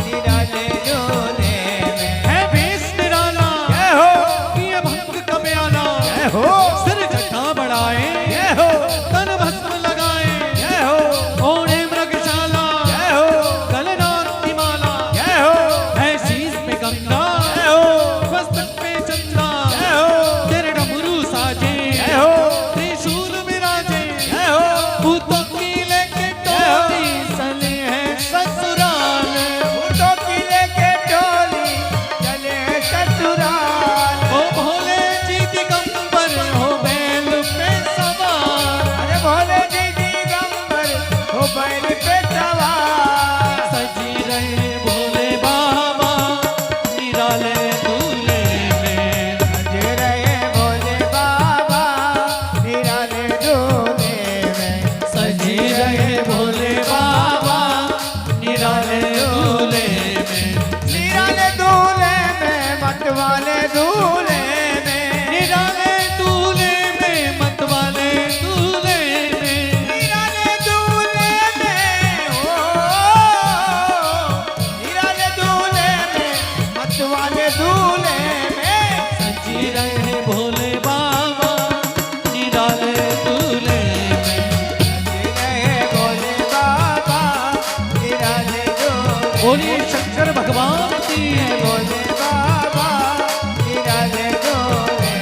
निराले दूल्हे में है भेष निराला। जय हो ये भक्त कमयाला। जय हो सिर जटा बढ़ाए, जय हो तन भस्म लगाए, जय हो ओढ़े मृगशाला, जय हो गलनार की माला, जय हो है शीश पे गंगा, जय हो मस्तक पे चंद्रा, जय हो तेरे डमरू साजे, जय हो त्रिशूल विराजे, जय हो भूतों की लेके टोली चले हैं ससुराल। भूतों की लेके टोली चले हैं ससुराल। ओ भोले जी दिगंबर हो बैल पे सवार। अरे भोले जी दिगंबर हो बैल पे सवार। सजी रहे भोले बाबा। निराले दूल्हे में सज रहे भोले बाबा, निराले दूल्हे में सजी रहे भोले बाबा। निराले दूल्हे में निराले दूल्हे में मत वाले दूल्हे में, निराले दूल्हे में मत वाले दूल्हे में निराले दूल्हे में हो, निराले दूल्हे में मत वाले दूल्हे में सजी रहे भोले बाबा। निराले दूल्हे में सज रहे भोले बाबा, निराले दूल्हे बोलिए शंकर भगवान की। भोले बाबा, निराले दूल्हे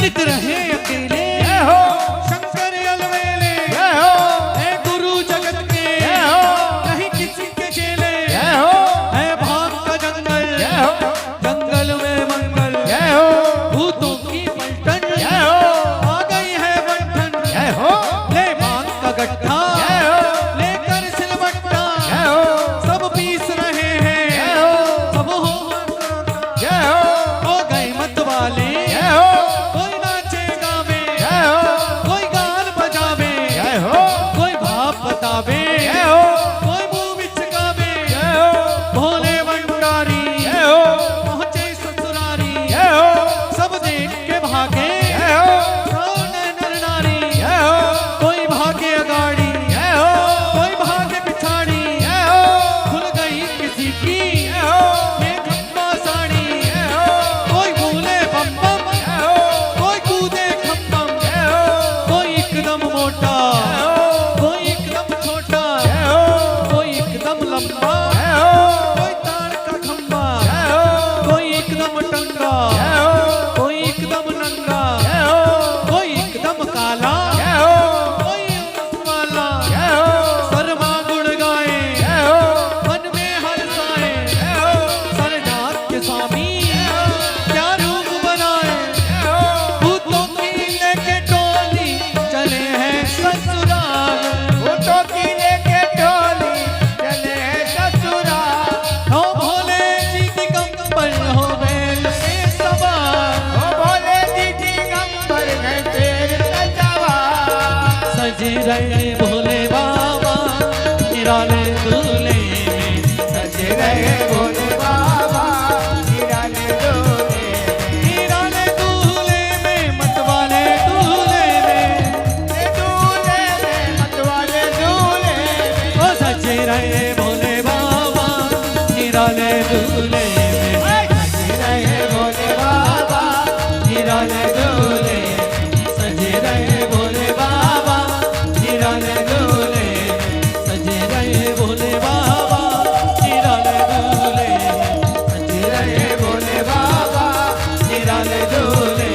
ललित रहे अकेले जय हो शंकर अलवेले जय हो है गुरु जगत के जय हो नहीं किसी के चेले जय हो है भाग का जंगल जय हो जंगल में मंगल जय हो भूतों की पलटन जय हो आ गई है बंधन जय हो ले भांग का गट्ठा जय हो लेकर सिलबट्टा जय हो सब पीस रहे हैं जय हो सब जय हो गए मत वाले जय हो कोई नाचे गावे जय हो कोई गान बजावे जय हो कोई भाव बतावे जय हो कोई मुंह बिचकावे जय हो भोले भंडारी जय हो पहुंचे ससुरारी जय हो सब देख के भागे जय हो सोने नर नारी जय हो कोई भागे अगाड़ी जय हो कोई भागे पिछाड़ी जय हो खुल गई किसी की जय हो ये खम्बा साड़ी जय हो कोई बोले बम बम जय हो कोई कूदे खम्बम जय हो कोई एकदम मोटा कोई एकदम छोटा जय हो कोई एकदम लंबा जय हो कोई तार का खंबा जय हो कोई एकदम टंगा जय हो कोई एकदम नंगा जय हो कोई एकदम काला जय हो कोई वाला जय हो शर्मा गुण गाए जय हो मन में हर्षाए जय हो सरनाथ के स्वामी क्या रूप बनाए जय हो भूतों की लेके टोली चले हैं ससुराल भूतों की लेके टोली चले हैं ससुराल हो भोले जी दिगंबर हो बैल पे सवार ओ भोले जी गंबर गए तेर सवार सजे रहे भोले बाबा निराले दूल्हे में सजे रहे भोले बाबा निराले डोले निराले दूल्हे में मतवाले दूल्हे में दूल्हे में मतवाले दूल्हे ओ सजे रहे भोले बाबा निराले दूल्हे में सजे रहे भोले बाबा निराले दूल्हे सजे रहे भोले बाबा निराले दूल्हे सजे रहे भोले बाबा निराले दूल्हे सजे रहे भोले बाबा निराले दूल्हे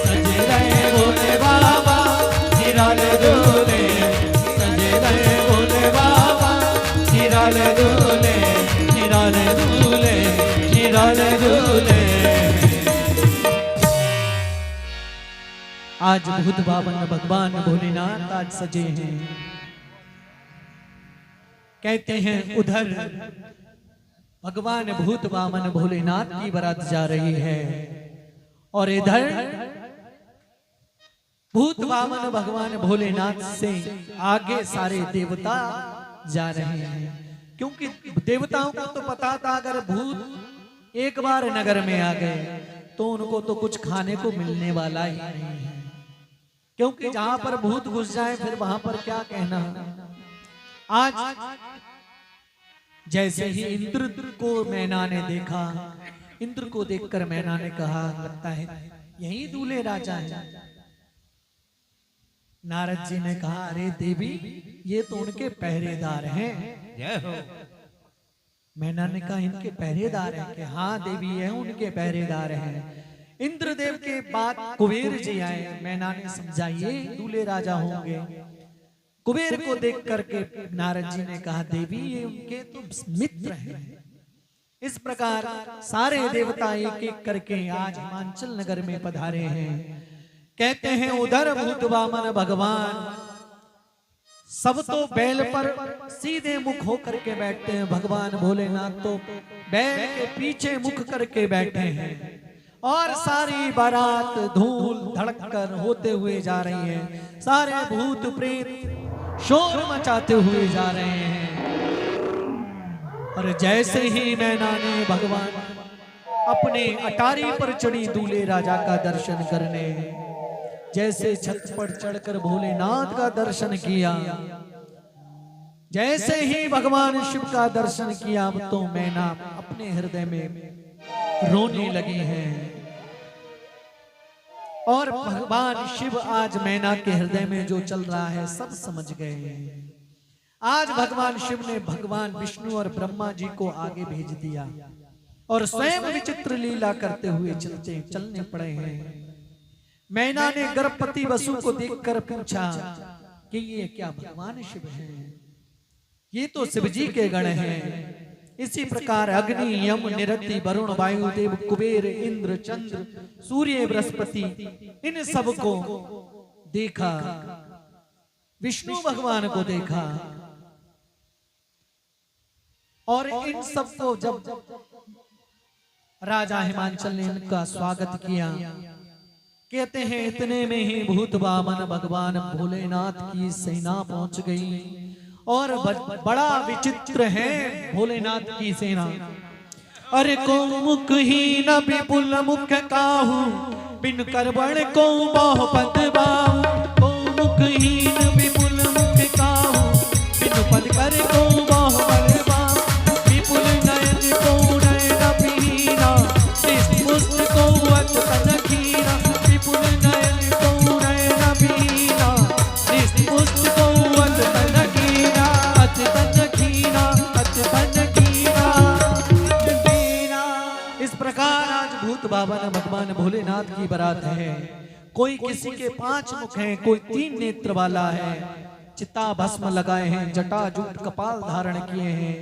सजे रहे भोले बाबा निराले दूल्हे सजे रहे भोले बाबा निराले दूल्हे निराले दूल्हे निराले दूल्हे। आज भूत बावन भगवान भोलेनाथ आज सजे हैं। कहते हैं उधर भगवान भूत बावन भोलेनाथ की बारात जा रही है और इधर भूत बावन भगवान भोलेनाथ से आगे सारे देवता जा रहे हैं, क्योंकि देवताओं को तो पता था अगर भूत एक बार नगर में आ गए तो उनको तो कुछ खाने को मिलने वाला ही नहीं है, क्योंकि जहां पर भूत घुस जाए फिर वहां पर क्या कहना। आज जैसे ही इंद्र को मैना ने देखा, इंद्र को देखकर मैना ने कहा लगता है यही दूल्हे राजा है। नारद जी ने कहा अरे देवी ये तो उनके पहरेदार हैं। जय हो मैना ने कहा इनके पहरेदार हैं कि हाँ देवी है उनके पहरेदार हैं। इंद्रदेव के बाद कुबेर जी आए, मैना ने समझा ये दूल्हे राजा होंगे। कुबेर को देख करके नारद जी ने कहा देवी ये उनके तो मित्र हैं। इस प्रकार सारे देवता एक एक करके आज हिमांचल नगर में पधारे हैं। कहते हैं उधर भूत वामन भगवान सब तो बैल पर सीधे मुख होकर के बैठते हैं, भगवान भोलेनाथ तो बैल के पीछे मुख करके बैठे हैं और सारी बारात धूल धड़ककर होते हुए जा रही है। सारे भूत प्रेत शोर मचाते हुए जा रहे हैं। और जैसे ही मैना ने भगवान अपने अटारी पर चढ़ी दूल्हे राजा का दर्शन करने, जैसे छत पर चढ़कर भोलेनाथ का दर्शन किया, जैसे ही भगवान शिव का दर्शन किया, अब तो मैना अपने हृदय में रोने लगी है। और भगवान शिव आज मैना के हृदय में जो चल रहा है सब समझ गए। आज भगवान शिव ने भगवान विष्णु और ब्रह्मा जी को आगे भेज दिया और स्वयं विचित्र लीला करते हुए चलने पड़े हैं। मैना ने गर्भवती वसु को देखकर पूछा कि ये क्या भगवान शिव हैं? ये तो शिव जी के गण हैं। इसी प्रकार अग्नि, यम, निरति, वरुण, वायुदेव, कुबेर, इंद्र, चंद्र, सूर्य, बृहस्पति, इन सबको देखा, विष्णु भगवान को देखा, और इन सबको जब राजा हिमांचल ने इनका स्वागत किया, कहते हैं इतने में ही भूत वामन भगवान भोलेनाथ की सेना पहुंच गई। और बड़ा विचित्र है भोलेनाथ की सेना। अरे को मुख ही न विपुल मुख काहू, बिन करबण को बाह पद बाहु। को मुख ही न विपुल मुख काहू, बिन पद कर को बाह पद बाहु। विपुल नयन को नयन पीना, पुष्ट को अत तन खीना। विपुल नयन को नयन पीना, पुष्ट को अत तन खीना। अत तन खीना, अत तन खीना। इस प्रकार आज भूत बाबा भगवान भोलेनाथ की बारात है। कोई किसी के 5 मुख हैं, कोई 3 नेत्र वाला है, चिता भस्म लगाए हैं, जटा जूट कपाल धारण किए हैं,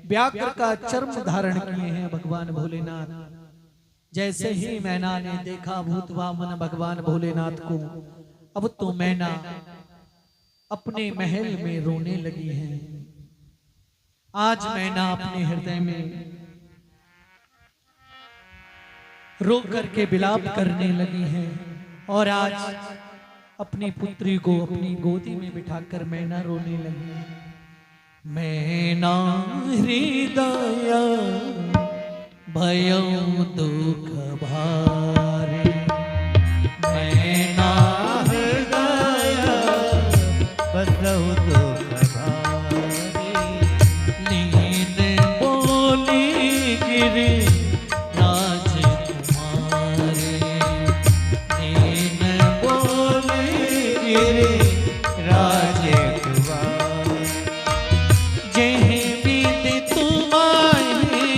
व्याघ्र का चर्म धारण किए हैं भगवान भोलेनाथ। जैसे ही मैना ने देखा भूत वामन भगवान भोलेनाथ को, अब तो मैना अपने महल में रोने लगी है। आज मैना अपने हृदय में रो करके विलाप करने लगी है, और आज अपनी पुत्री को अपनी गोदी में बिठाकर मैना रोने लगी है। मैना हृदय भयो दुख भारे, मैना हृदय बसहु दुख भारे। लीन बोली गिरी राजकुमारे, लीन बोली गिरी राजकुमार। जय विधि तुम्हारी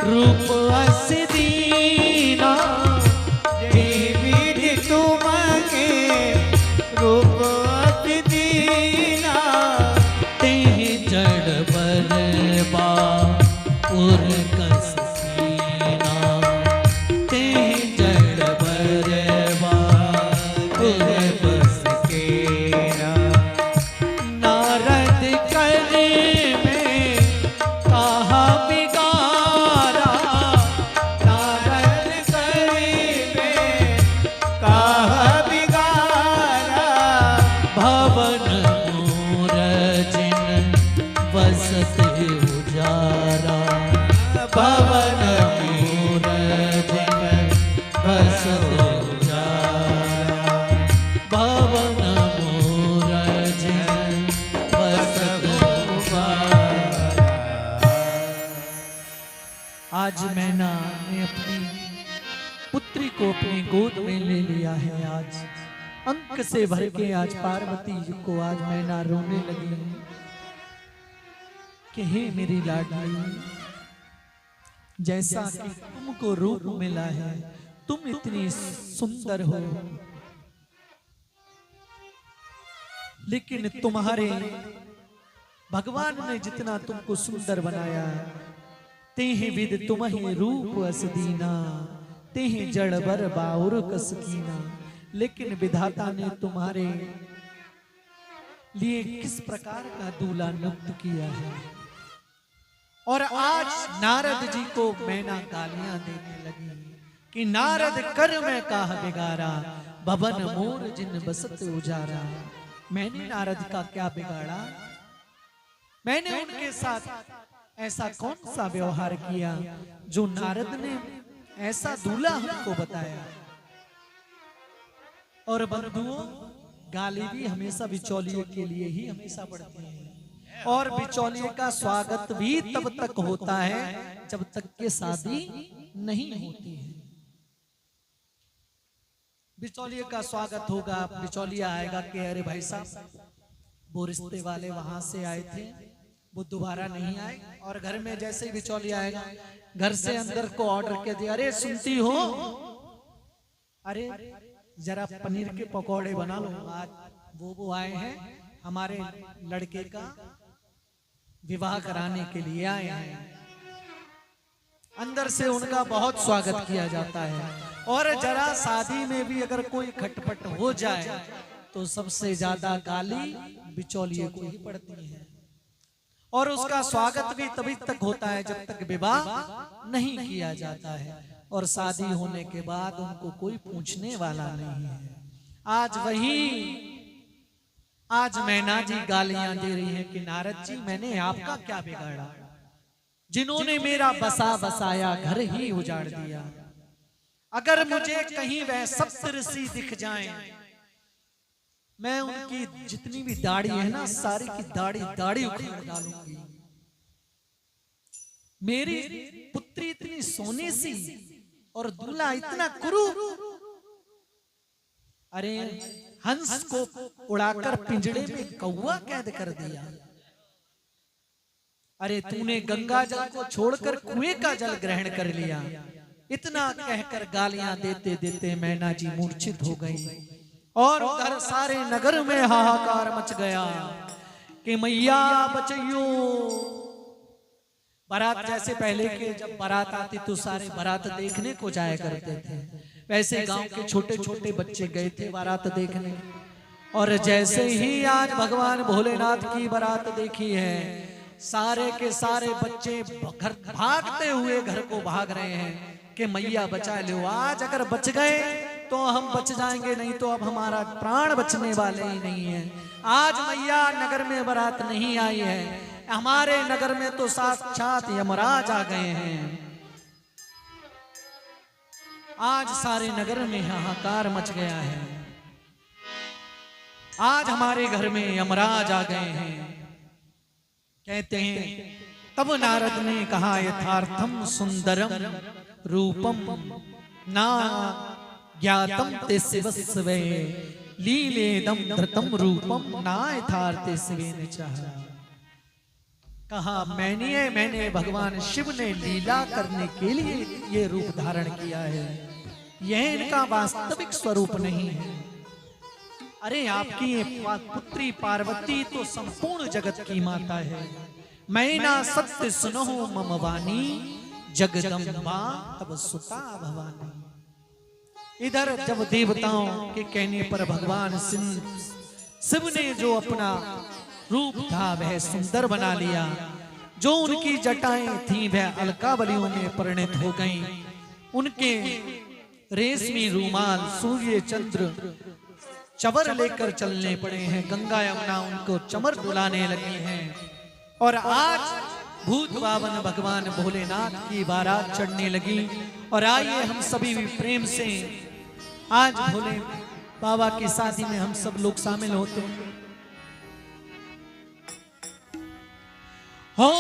रूप अस दीना। जय विधि तुमके रूप अति दीना। तेहि जड़ बरबा उर कस सीना। तेहि जड़ बरबा उर बस केरा। नारद करे में कहा बिगारा। नारद करीबे काह बिगारा। भवन मोर जिन बसत उजारा। भवन मोर जिन बसत उजारा। भवन मोर जिन बसत उजारा। आज मैना ने अपनी पुत्री को अपनी गोद में ले लिया है। आज अंक से भर के आज पार्वती जी को आज मैना रोने लगी है कि हे मेरी लाडली, जैसा कि तुमको रूप मिला है, तुम इतनी सुंदर हो, लेकिन तुम्हारे भगवान ने जितना तुमको सुंदर बनाया, तेहि विद तुम्हि रूप अस दीना। तेहि जड़ बर बाउर कस कीना। लेकिन विधाता ने तुम्हारे लिए किस प्रकार का दूल्हा नियुक्त किया है। और आज नारद जी को मैना गालियां देने लगी कि नारद कर में काह बिगाड़ा, भवन मोर जिन बसत उजारा। मैंने नारद का क्या बिगाड़ा? मैंने उनके साथ ऐसा कौन सा व्यवहार किया जो नारद ने ऐसा दूल्हा हमको बताया? और बंधुओं, गाली भी हमेशा बिचौलिए के लिए ही हमेशा पड़ती है, और बिचौलिए का स्वागत भी तब तक होता है जब तक के शादी नहीं होती है। बिचौलिए का स्वागत होगा, बिचौलिया आएगा कि अरे भाई साहब वो रिश्ते वाले वहां से आए थे, वो दोबारा नहीं आए। और घर में जैसे ही बिचौलिया आएगा, घर से अंदर को ऑर्डर के दिया, अरे सुनती हो, अरे जरा पनीर के पकौड़े बना लो। आज वो आए हैं, हमारे लड़के का विवाह कराने के लिए आए हैं। अंदर से उनका बहुत स्वागत किया जाता है। और जरा शादी में भी अगर कोई खटपट हो जाए तो सबसे ज्यादा गाली बिचौलिए को ही पड़ती है। और उसका स्वागत भी तभी तक होता है जब तक विवाह नहीं किया जाता है। और शादी होने के बाद उनको कोई पूछने वाला नहीं है। आज मैना जी गालियां दे रही है कि नारद जी मैंने आपका क्या बिगाड़ा, जिन्होंने मेरा बसा बसाया घर ही उजाड़ दिया। अगर मुझे कहीं वह सप्तऋषि दिख जाएं, मैं उनकी जितनी भी दाढ़ी है ना, सारी की दाढ़ी उखाड़ डालूंगी। मेरी पुत्री इतनी सोने सी और दूल्हा इतना कुरूप। अरे हंस को उड़ाकर पिंजड़े में कौवा कैद कर दिया। अरे तूने गंगा जल को छोड़कर कुएं का जल ग्रहण कर लिया। इतना कहकर गालियां देते देते मैना जी मूर्छित हो गई। और उधर सारे नगर में हाहाकार मच गया कि मैया बचैयो। बारात जैसे पहले के जब बारात आती तो सारे बारात देखने को जाया करते थे, वैसे गांव के छोटे छोटे बच्चे गए थे बारात देखने। और जैसे ही आज भगवान भोलेनाथ की बारात देखी है, सारे के सारे बच्चे घर भागते हुए घर को भाग रहे हैं कि मैया बचा लो। आज अगर बच गए तो हम बच जाएंगे, नहीं तो अब हमारा प्राण बचने वाले ही नहीं है। आज मैया नगर में बारात नहीं आई है, हमारे नगर में तो साक्षात यमराज आ गए हैं। आज सारे नगर में हाहाकार मच गया है। आज हमारे घर में यमराज आ गए हैं। कहते हैं तब नारद ने कहा यथार्थम सुंदरम रूपम ना ज्ञातम ते शिवस्वे लीलेदम धृतम रूपम ना यथार्थे शिवे ने चाहा। कहा मैंने भगवान शिव ने लीला करने के लिए ये रूप धारण किया है, यह इनका वास्तविक स्वरूप नहीं है। अरे आपकी पुत्री पार्वती तो संपूर्ण जगत की माता है। मैना सत्य सुनो मम वाणी जगदम्बा तब सुता भवानी। इधर जब देवताओं के कहने पर भगवान शिव ने जो अपना रूप था वह सुंदर बना लिया। जो उनकी जटाएं थी वह अलकावलियों में परिणत हो गईं। उनके रेशमी रूमाल सूर्य चंद्र चवर लेकर चलने पड़े हैं। गंगा यमुना उनको चमर डुलाने लगी हैं। और आज भूत बावन भगवान भोलेनाथ की बारात चढ़ने लगी। और आइए हम सभी भी प्रेम से आज भोले बाबा की शादी में हम सब लोग शामिल होते हैं। हो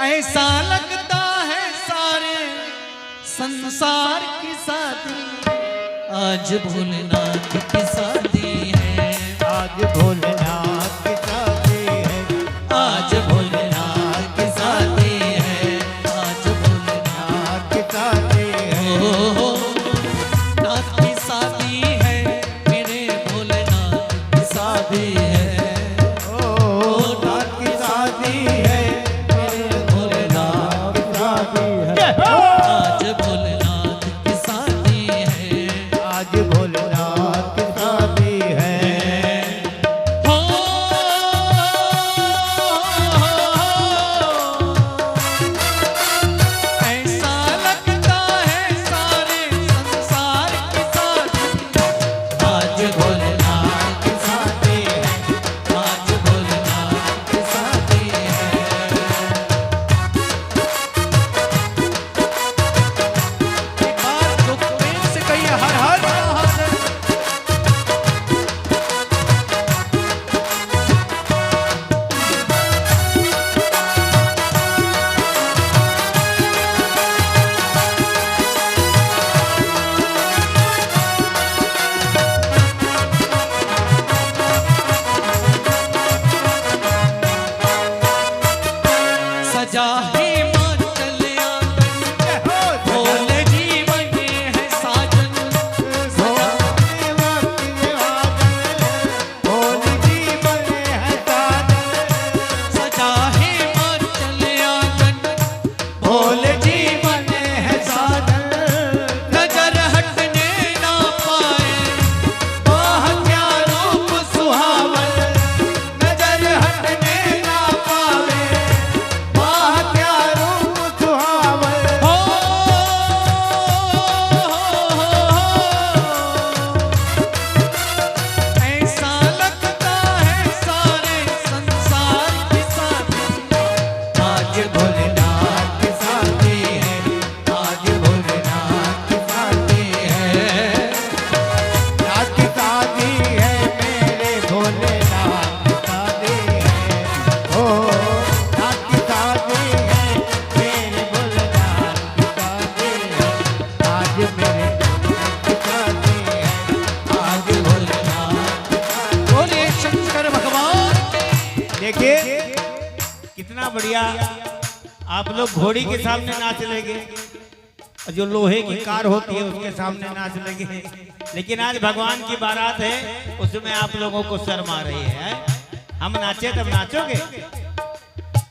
ऐसा लगता है सारे संसार की शादी आज भोलेनाथ की शादी है। आज भोलेनाथ की शादी है। आज भोलेनाथ की शादी है। आज भोलेनाथ की शादी है। हो नाथ की शादी है, मेरे भोलेनाथ की शादी है। ओ नाथ की शादी है, मेरे भोलेनाथ की शादी है। आज भोलेनाथ की शादी है। आज भोलेनाथ की शादी बढ़िया आप लोग घोड़ी के सामने नाच लेंगे और जो लोहे की कार होती है उसके सामने नाच लेंगे, लेकिन आज भगवान की बारात है उसमें आप लोगों को शर्म आ रही है। हम नाचे तब नाचोगे,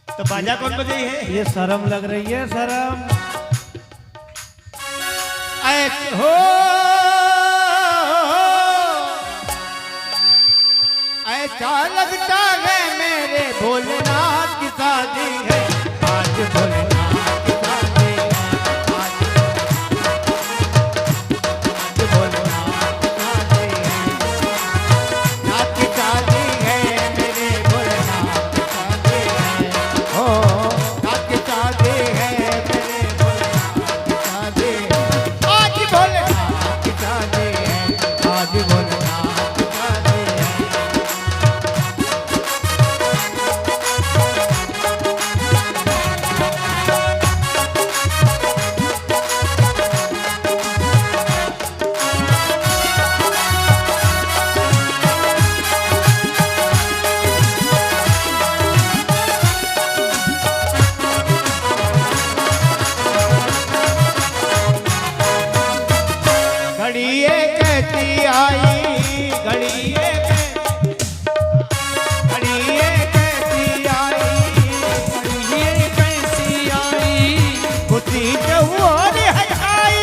तो बाजा कौन बजाई है? ये शर्म लग रही है, शर्म। हो ऐसा लगता है मेरे भोलेनाथ की शादी है आज, भोलेनाथ की शादी है आज, भोलेनाथ की शादी है, नाथ की शादी है मेरे भोलेनाथ की शादी है, हो नाथ की शादी है मेरे भोलेनाथ की शादी है, आज भोलेनाथ की शादी है, आज भोलेनाथ की शादी है। घड़िए कहती आई, घड़िए कहती आई, ये कैसी आई खुशी जहुआर है आई,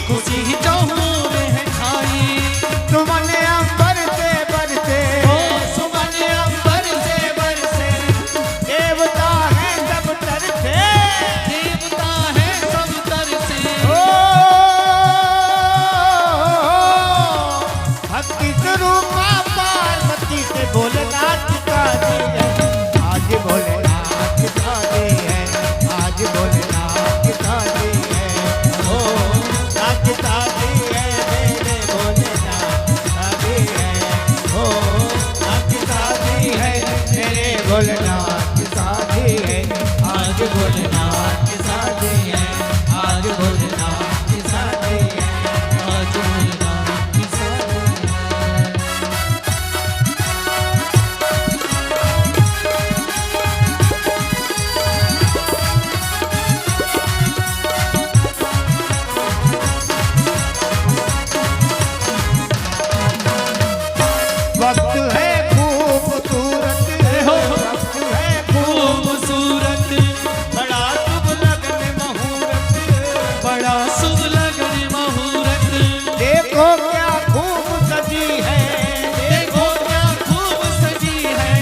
खुशी जहूर है खाई, तुमने अंबर से बरसे, ओ सुमन अंबर से बरसे, देवता है सब तरसे, देवता है सब तरसे, ओ भक्ति स्वरूपा पार्वती से भोलेनाथ की शादी है आज, भोलेनाथ की शादी है आज, भोलेनाथ की शादी है, ओ नाथ की शादी है मेरे भोलेनाथ की शादी है, ओ नाथ की शादी है मेरे भोलेनाथ की शादी है आज, भोलेनाथ की शादी है आज, भोलेनाथ की शादी है। आज भोलेनाथ की शादी है। वक्त है खूबसूरत, वक्त है खूबसूरत बड़ा शुभ लगन मुहूर्त, बड़ा शुभ लगन मुहूर्त, देखो क्या खूब सजी है, देखो क्या खूब सजी है,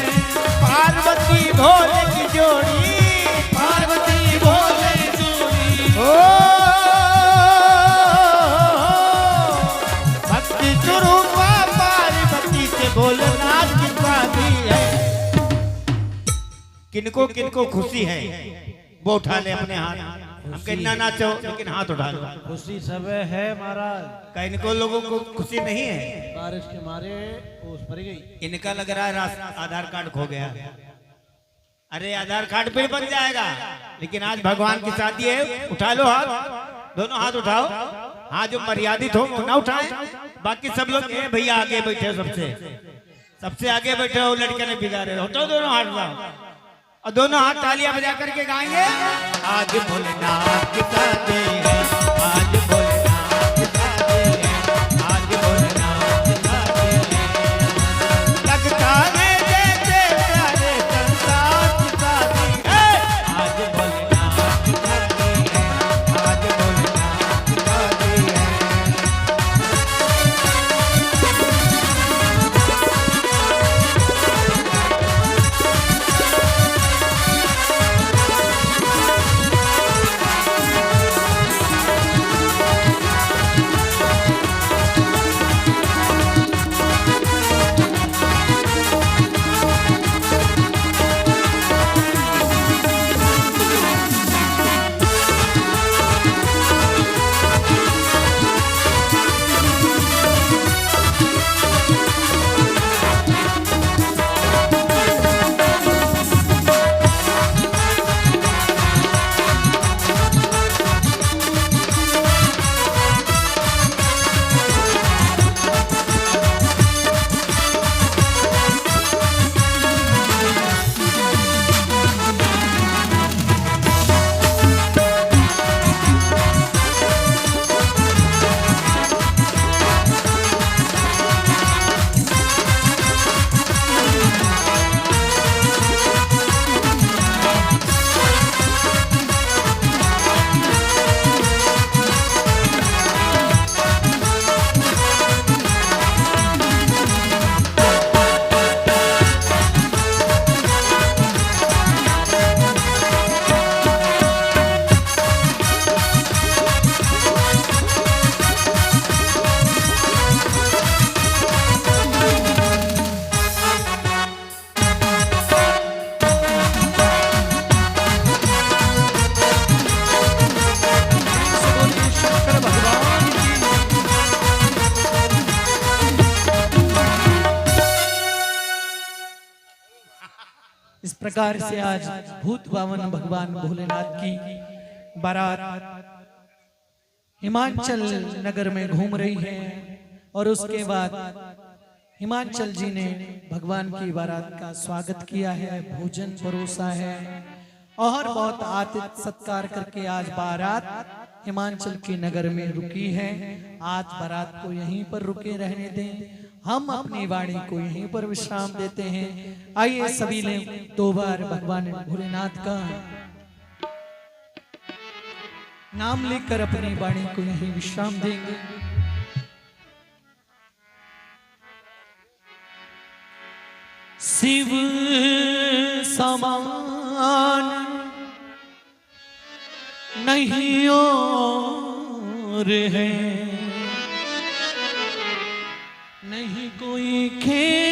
पार्वती भोले की जोड़ी, पार्वती भोले जोड़ी, ओ भक्ति स्वरूपा पार्वती से भोलेनाथ की शादी है। किनको किनको खुशी है वो उठा ले अपने हाथ, हम कहना नाचो लेकिन हाथ उठा लो। खुशी सब है महाराज, क्या इनको लोगों को खुशी नहीं है? बारिश के मारे ओस भर गई। इनका लग रहा है आधार कार्ड खो गया। अरे आधार कार्ड पे बन जाएगा, लेकिन आज भगवान की शादी है। उठा लो हाथ, दोनों हाथ उठाओ। हाँ जो मर्यादित हो वो ना उठाए, बाकी सब लोग ये भैया आगे बैठे, सबसे आगे बैठे हो लड़के ने बिगाड़े, उठाओ दोनों हाथ लाओ और दोनों हाथ तालियां बजा करके गाएंगे। आज भोलेनाथ की शादी है आज, भोलेनाथ की शादी है आज, भोलेनाथ की शादी है। लगता है जैसे प्यारे संसार की शादी है आज, भोलेनाथ की शादी है आज, भोलेनाथ की शादी है। प्रकार से आज भूत बावन भगवान भोलेनाथ की बारात हिमाचल नगर में घूम रही है और उसके बाद हिमाचल जी ने भगवान की बारात का स्वागत किया है, भोजन परोसा है और बहुत आतिथ्य सत्कार करके आज बारात हिमाचल के नगर में रुकी है। आज बारात को यहीं पर रुके रहने दें, हम अपनी वाणी को यहीं पर विश्राम देते हैं। आइए सभी ने 2 बार भगवान भोलेनाथ का नाम लेकर अपनी वाणी को यहीं विश्राम देंगे। शिव समान नहीं और है, नहीं कोई खेवनहार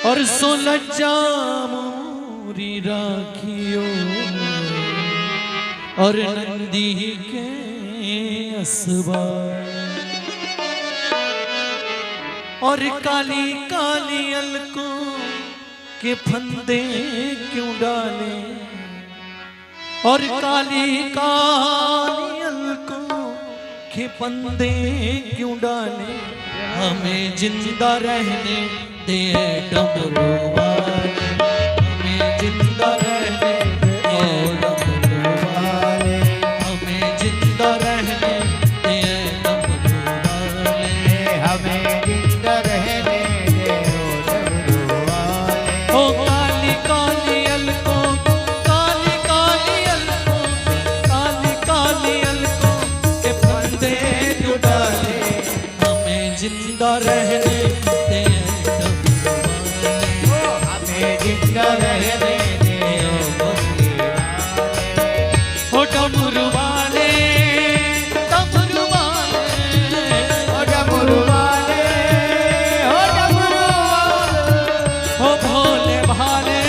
और सो लज्जा मोरी राखियो और नंदी के असवार और काली काली अलकों के फंदे क्यों डाले और काली काली अलकों के फंदे क्यों डाले। हमें जिंदा रहने दे डमरू वाले, हमें जिंदा रहने दे डमरू वाले, हमें जिंदा रहने दे डमरू वाले, हमें जिंदा रहने दे डमरू वाले। ओ काली काली अलकों, काली काली अलकों, काली काली अलकों के फंदे क्यों डाले। हमें जिंदा रहने दे डमरू वाले, हमें जिंदा रहने दे ओ डमरू वाले, डमरू वाले, ओ डमरू वाले, ओ डमरू वाले, ओ भोले भाले,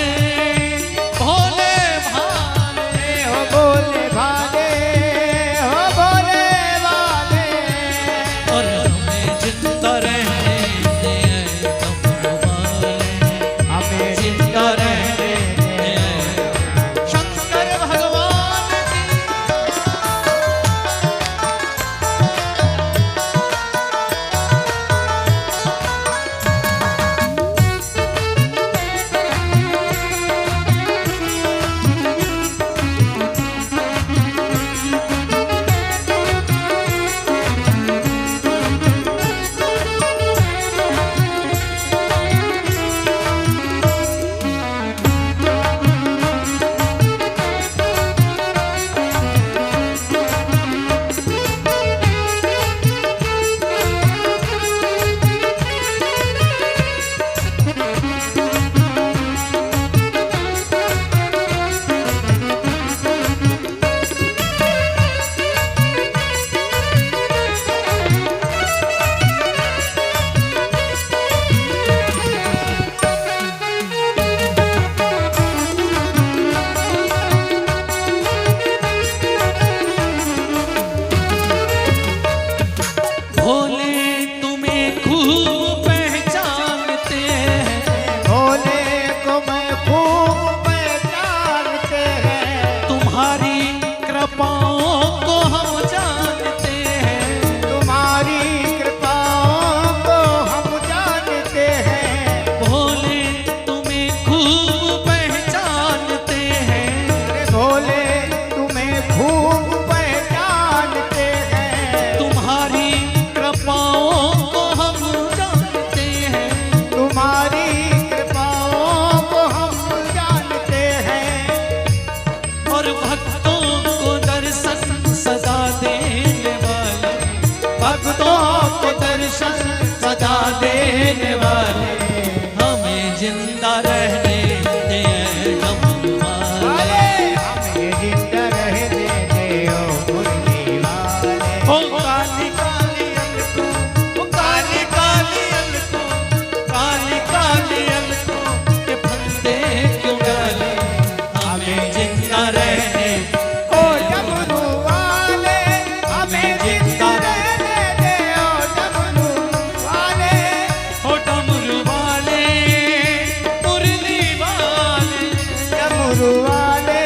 डमरू वाले,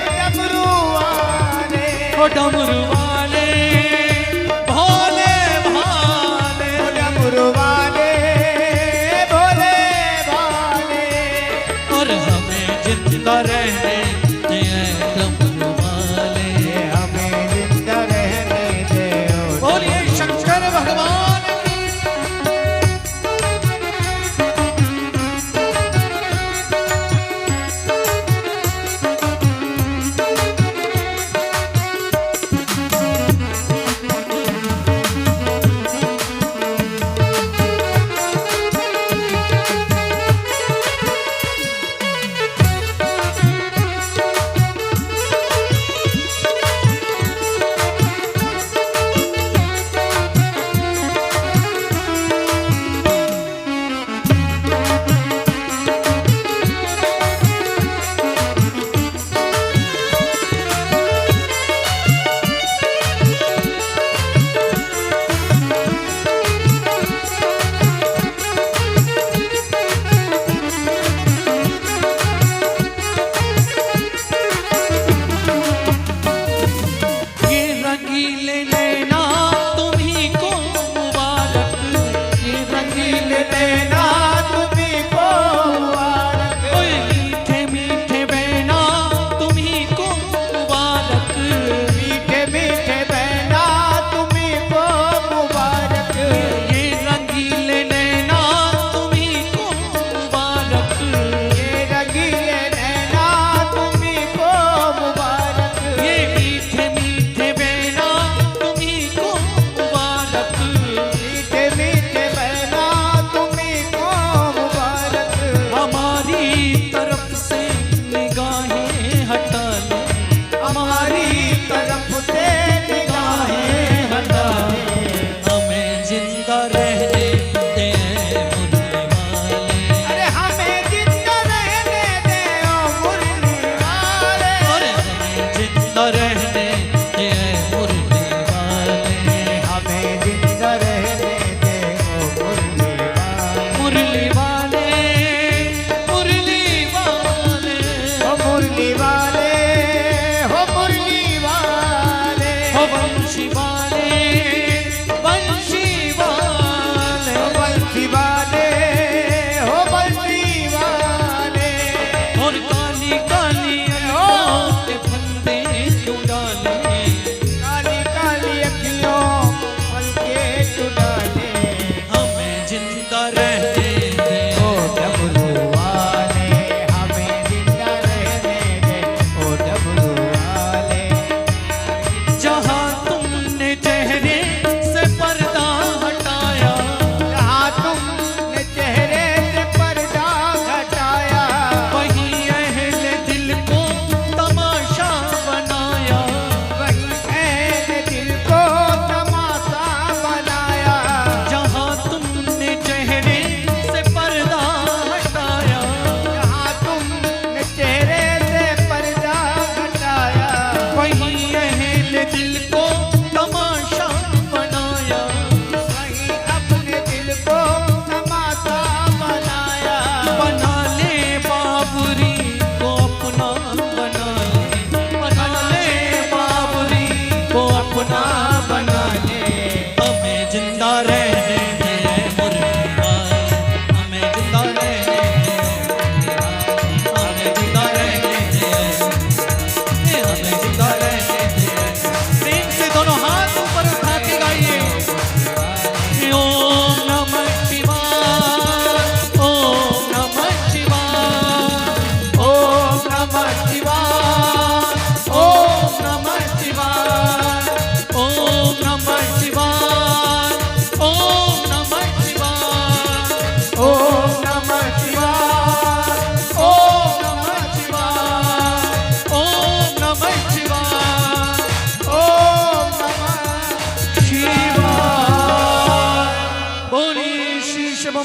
डमरू वाले, ओ डमरू वाले भोले भाले, डमरू वाले भोले भाले, और हमें जिंदा रहने दे डमरू वाले, हमें जिंदा रहने दे। बोलिए शंकर भगवान की।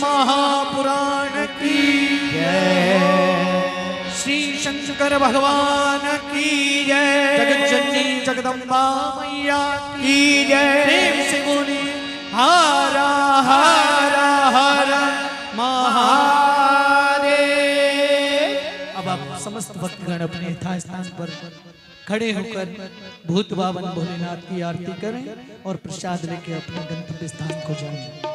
महापुराण की जय। श्री शंकर भगवान की जय। जगत जननी जगदम्बा मैया की जय। प्रेम से बोली हरा हरा हर महादेव। अब अब आप समस्त भक्तगण अपने यथास्थान पर खड़े होकर भूत बावन भोलेनाथ की आरती करें और प्रसाद लेके अपने गंतव्य स्थान को जाएं।